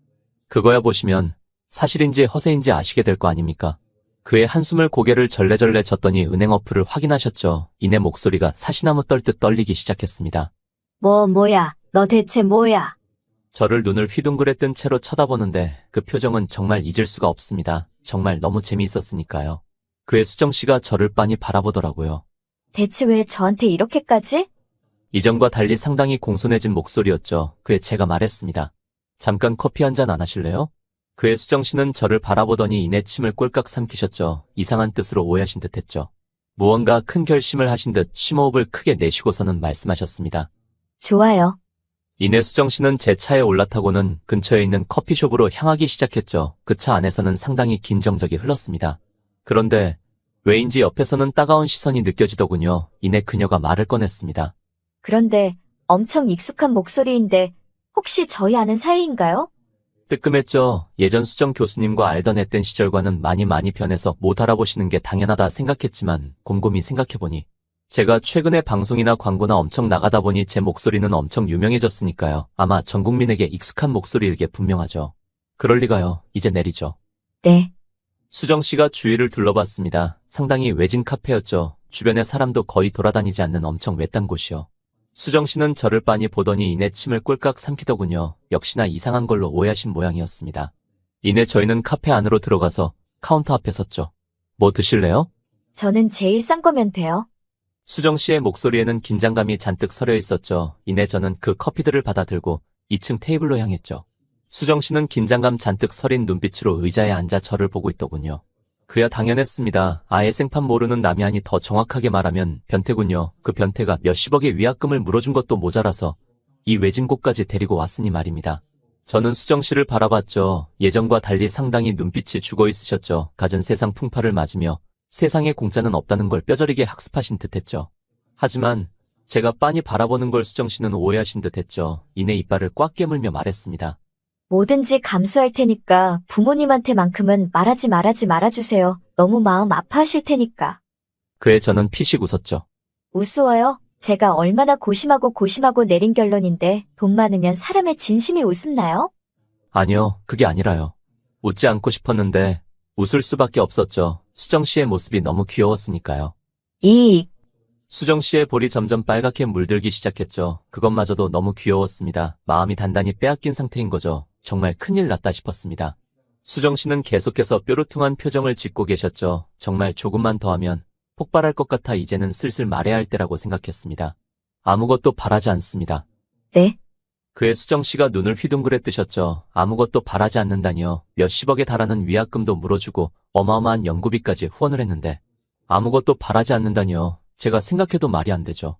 그거야 보시면 사실인지 허세인지 아시게 될 거 아닙니까? 그의 한숨을 고개를 절레절레 젓더니 은행 어플을 확인하셨죠. 이내 목소리가 사시나무 떨듯 떨리기 시작했습니다. 뭐야? 너 대체 뭐야? 저를 눈을 휘둥그레 뜬 채로 쳐다보는데 그 표정은 정말 잊을 수가 없습니다. 정말 너무 재미있었으니까요. 그의 수정씨가 저를 빤히 바라보더라고요. 대체 왜 저한테 이렇게까지? 이전과 달리 상당히 공손해진 목소리였죠. 그에 제가 말했습니다. 잠깐 커피 한 잔 안 하실래요? 그의 수정씨는 저를 바라보더니 이내 침을 꼴깍 삼키셨죠. 이상한 뜻으로 오해하신 듯 했죠. 무언가 큰 결심을 하신 듯 심호흡을 크게 내쉬고서는 말씀하셨습니다. 좋아요. 이내 수정씨는 제 차에 올라타고는 근처에 있는 커피숍으로 향하기 시작했죠. 그 차 안에서는 상당히 긴 정적이 흘렀습니다. 그런데 왜인지 옆에서는 따가운 시선이 느껴지더군요. 이내 그녀가 말을 꺼냈습니다. 그런데 엄청 익숙한 목소리인데 혹시 저희 아는 사이인가요? 뜨끔했죠. 예전 수정 교수님과 알던 앳된 시절과는 많이 변해서 못 알아보시는 게 당연하다 생각했지만 곰곰이 생각해보니 제가 최근에 방송이나 광고나 엄청 나가다 보니 제 목소리는 엄청 유명해졌으니까요. 아마 전 국민에게 익숙한 목소리일 게 분명하죠. 그럴 리가요. 이제 내리죠. 네. 수정 씨가 주위를 둘러봤습니다. 상당히 외진 카페였죠. 주변에 사람도 거의 돌아다니지 않는 엄청 외딴 곳이요. 수정 씨는 저를 빤히 보더니 이내 침을 꼴깍 삼키더군요. 역시나 이상한 걸로 오해하신 모양이었습니다. 이내 저희는 카페 안으로 들어가서 카운터 앞에 섰죠. 뭐 드실래요? 저는 제일 싼 거면 돼요. 수정 씨의 목소리에는 긴장감이 잔뜩 서려 있었죠. 이내 저는 그 커피들을 받아 들고 2층 테이블로 향했죠. 수정 씨는 긴장감 잔뜩 서린 눈빛으로 의자에 앉아 저를 보고 있더군요. 그야 당연했습니다. 아예 생판 모르는 남이 아니 더 정확하게 말하면 변태군요. 그 변태가 몇십억의 위약금을 물어준 것도 모자라서 이 외진 곳까지 데리고 왔으니 말입니다. 저는 수정 씨를 바라봤죠. 예전과 달리 상당히 눈빛이 죽어 있으셨죠. 갖은 세상 풍파를 맞으며 세상에 공짜는 없다는 걸 뼈저리게 학습하신 듯했죠. 하지만 제가 빤히 바라보는 걸 수정 씨는 오해하신 듯했죠. 이내 이빨을 꽉 깨물며 말했습니다. 뭐든지 감수할 테니까 부모님한테만큼은 말하지 말아주세요. 너무 마음 아파하실 테니까. 그에 저는 피식 웃었죠. 우스워요? 제가 얼마나 고심하고 내린 결론인데 돈 많으면 사람의 진심이 웃음나요? 아니요, 그게 아니라요. 웃지 않고 싶었는데 웃을 수밖에 없었죠. 수정 씨의 모습이 너무 귀여웠으니까요. 수정 씨의 볼이 점점 빨갛게 물들기 시작했죠. 그것마저도 너무 귀여웠습니다. 마음이 단단히 빼앗긴 상태인 거죠. 정말 큰일 났다 싶었습니다. 수정 씨는 계속해서 뾰루퉁한 표정을 짓고 계셨죠. 정말 조금만 더 하면 폭발할 것 같아 이제는 슬슬 말해야 할 때라고 생각했습니다. 아무것도 바라지 않습니다. 네? 그의 수정 씨가 눈을 휘둥그레 뜨셨죠. 아무것도 바라지 않는다니요. 몇십억에 달하는 위약금도 물어주고 어마어마한 연구비까지 후원을 했는데 아무것도 바라지 않는다니요. 제가 생각해도 말이 안 되죠.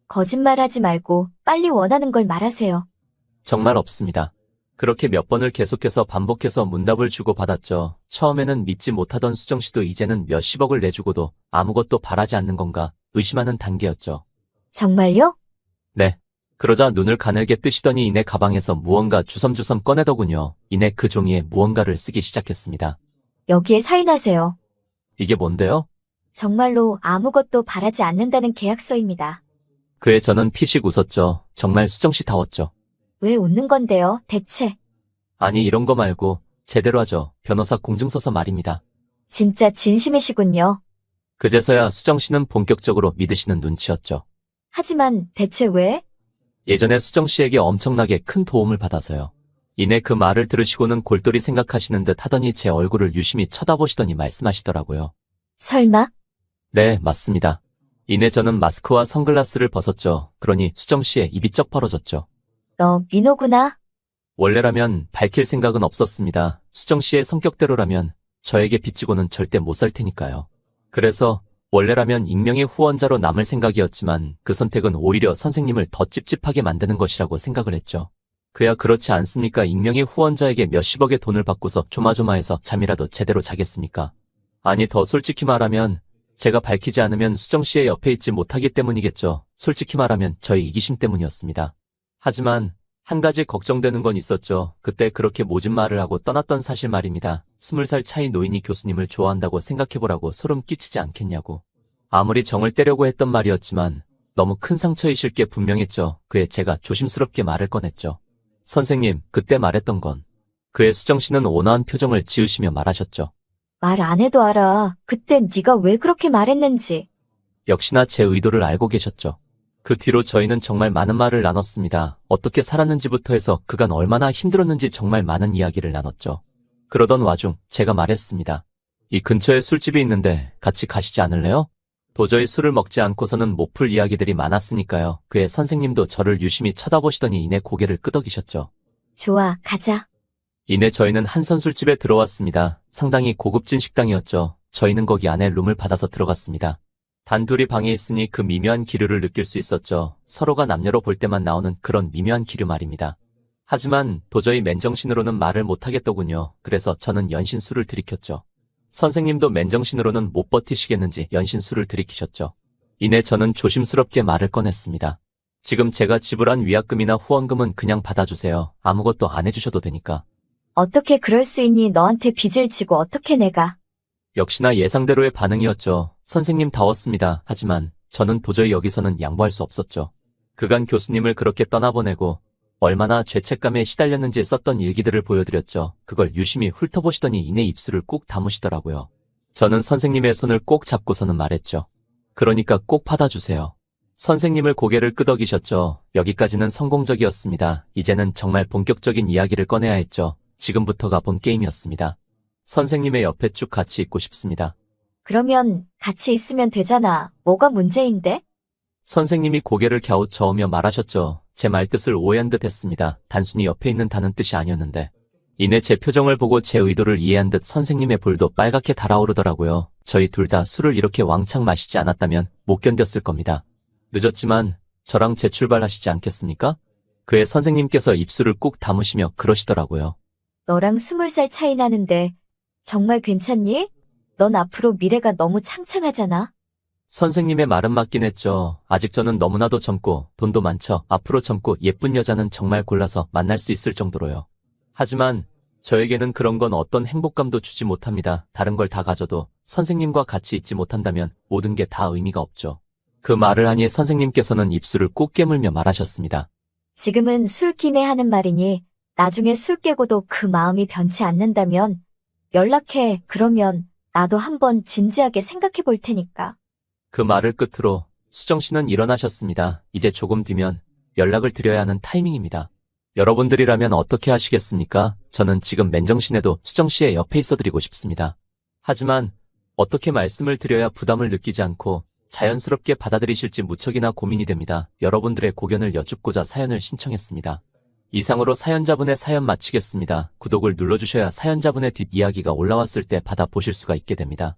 거짓말하지 말고 빨리 원하는 걸 말하세요. 정말 없습니다. 그렇게 몇 번을 계속해서 반복해서 문답을 주고받았죠. 처음에는 믿지 못하던 수정 씨도 이제는 몇십억을 내주고도 아무것도 바라지 않는 건가 의심하는 단계였죠. 정말요? 네. 그러자 눈을 가늘게 뜨시더니 이내 가방에서 무언가 주섬주섬 꺼내더군요. 이내 그 종이에 무언가를 쓰기 시작했습니다. 여기에 사인하세요. 이게 뭔데요? 정말로 아무것도 바라지 않는다는 계약서입니다. 그에 저는 피식 웃었죠. 정말 수정씨다웠죠. 왜 웃는 건데요, 대체? 아니 이런 거 말고 제대로 하죠. 변호사 공증서서 말입니다. 진짜 진심이시군요. 그제서야 수정씨는 본격적으로 믿으시는 눈치였죠. 하지만 대체 왜? 예전에 수정씨에게 엄청나게 큰 도움을 받아서요. 이내 그 말을 들으시고는 골똘히 생각하시는 듯 하더니 제 얼굴을 유심히 쳐다보시더니 말씀하시더라고요. 설마? 네, 맞습니다. 이내 저는 마스크와 선글라스를 벗었죠. 그러니 수정씨의 입이 쩍 벌어졌죠. 너 민호구나? 원래라면 밝힐 생각은 없었습니다. 수정씨의 성격대로라면 저에게 빚지고는 절대 못 살 테니까요. 그래서 원래라면 익명의 후원자로 남을 생각이었지만 그 선택은 오히려 선생님을 더 찝찝하게 만드는 것이라고 생각을 했죠. 그야 그렇지 않습니까? 익명의 후원자에게 몇십억의 돈을 받고서 조마조마해서 잠이라도 제대로 자겠습니까? 아니 더 솔직히 말하면 제가 밝히지 않으면 수정씨의 옆에 있지 못하기 때문이겠죠. 솔직히 말하면 저의 이기심 때문이었습니다. 하지만 한 가지 걱정되는 건 있었죠. 그때 그렇게 모진 말을 하고 떠났던 사실 말입니다. 20살 차이 노인이 교수님을 좋아한다고 생각해보라고 소름 끼치지 않겠냐고. 아무리 정을 떼려고 했던 말이었지만 너무 큰 상처이실 게 분명했죠. 그에 제가 조심스럽게 말을 꺼냈죠. 선생님, 그때 말했던 건. 그의 수정씨는 온화한 표정을 지으시며 말하셨죠. 말 안 해도 알아. 그땐 네가 왜 그렇게 말했는지. 역시나 제 의도를 알고 계셨죠. 그 뒤로 저희는 정말 많은 말을 나눴습니다. 어떻게 살았는지부터 해서 그간 얼마나 힘들었는지 정말 많은 이야기를 나눴죠. 그러던 와중 제가 말했습니다. 이 근처에 술집이 있는데 같이 가시지 않을래요? 도저히 술을 먹지 않고서는 못 풀 이야기들이 많았으니까요. 그의 선생님도 저를 유심히 쳐다보시더니 이내 고개를 끄덕이셨죠. 좋아, 가자. 이내 저희는 한선 술집에 들어왔습니다. 상당히 고급진 식당이었죠. 저희는 거기 안에 룸을 받아서 들어갔습니다. 단둘이 방에 있으니 그 미묘한 기류를 느낄 수 있었죠. 서로가 남녀로 볼 때만 나오는 그런 미묘한 기류 말입니다. 하지만 도저히 맨정신으로는 말을 못하겠더군요. 그래서 저는 연신술을 들이켰죠. 선생님도 맨정신으로는 못 버티시겠는지 연신술을 들이키셨죠. 이내 저는 조심스럽게 말을 꺼냈습니다. 지금 제가 지불한 위약금이나 후원금은 그냥 받아주세요. 아무것도 안 해주셔도 되니까. 어떻게 그럴 수 있니? 너한테 빚을 지고 어떻게 내가. 역시나 예상대로의 반응이었죠. 선생님다웠습니다. 하지만 저는 도저히 여기서는 양보할 수 없었죠. 그간 교수님을 그렇게 떠나보내고 얼마나 죄책감에 시달렸는지 썼던 일기들을 보여드렸죠. 그걸 유심히 훑어보시더니 이내 입술을 꾹 다무시더라고요. 저는 선생님의 손을 꼭 잡고서는 말했죠. 그러니까 꼭 받아주세요. 선생님을 고개를 끄덕이셨죠. 여기까지는 성공적이었습니다. 이제는 정말 본격적인 이야기를 꺼내야 했죠. 지금부터가 본 게임이었습니다. 선생님의 옆에 쭉 같이 있고 싶습니다. 그러면 같이 있으면 되잖아. 뭐가 문제인데? 선생님이 고개를 갸웃저으며 말하셨죠. 제 말뜻을 오해한 듯 했습니다. 단순히 옆에 있는다는 뜻이 아니었는데. 이내 제 표정을 보고 제 의도를 이해한 듯 선생님의 볼도 빨갛게 달아오르더라고요. 저희 둘 다 술을 이렇게 왕창 마시지 않았다면 못 견뎠을 겁니다. 늦었지만 저랑 재출발하시지 않겠습니까? 그의 선생님께서 입술을 꾹 다무시며 그러시더라고요. 너랑 20살 차이 나는데 정말 괜찮니? 넌 앞으로 미래가 너무 창창하잖아. 선생님의 말은 맞긴 했죠. 아직 저는 너무나도 젊고 돈도 많죠. 앞으로 젊고 예쁜 여자는 정말 골라서 만날 수 있을 정도로요. 하지만 저에게는 그런 건 어떤 행복감도 주지 못합니다. 다른 걸 다 가져도 선생님과 같이 있지 못한다면 모든 게 다 의미가 없죠. 그 말을 하니 선생님께서는 입술을 꾹 깨물며 말하셨습니다. 지금은 술김에 하는 말이니 나중에 술 깨고도 그 마음이 변치 않는다면 연락해. 그러면 나도 한번 진지하게 생각해 볼 테니까. 그 말을 끝으로 수정 씨는 일어나셨습니다. 이제 조금 뒤면 연락을 드려야 하는 타이밍입니다. 여러분들이라면 어떻게 하시겠습니까? 저는 지금 맨정신에도 수정 씨의 옆에 있어드리고 싶습니다. 하지만 어떻게 말씀을 드려야 부담을 느끼지 않고 자연스럽게 받아들이실지 무척이나 고민이 됩니다. 여러분들의 고견을 여쭙고자 사연을 신청했습니다. 이상으로 사연자분의 사연 마치겠습니다. 구독을 눌러주셔야 사연자분의 뒷이야기가 올라왔을 때 받아보실 수가 있게 됩니다.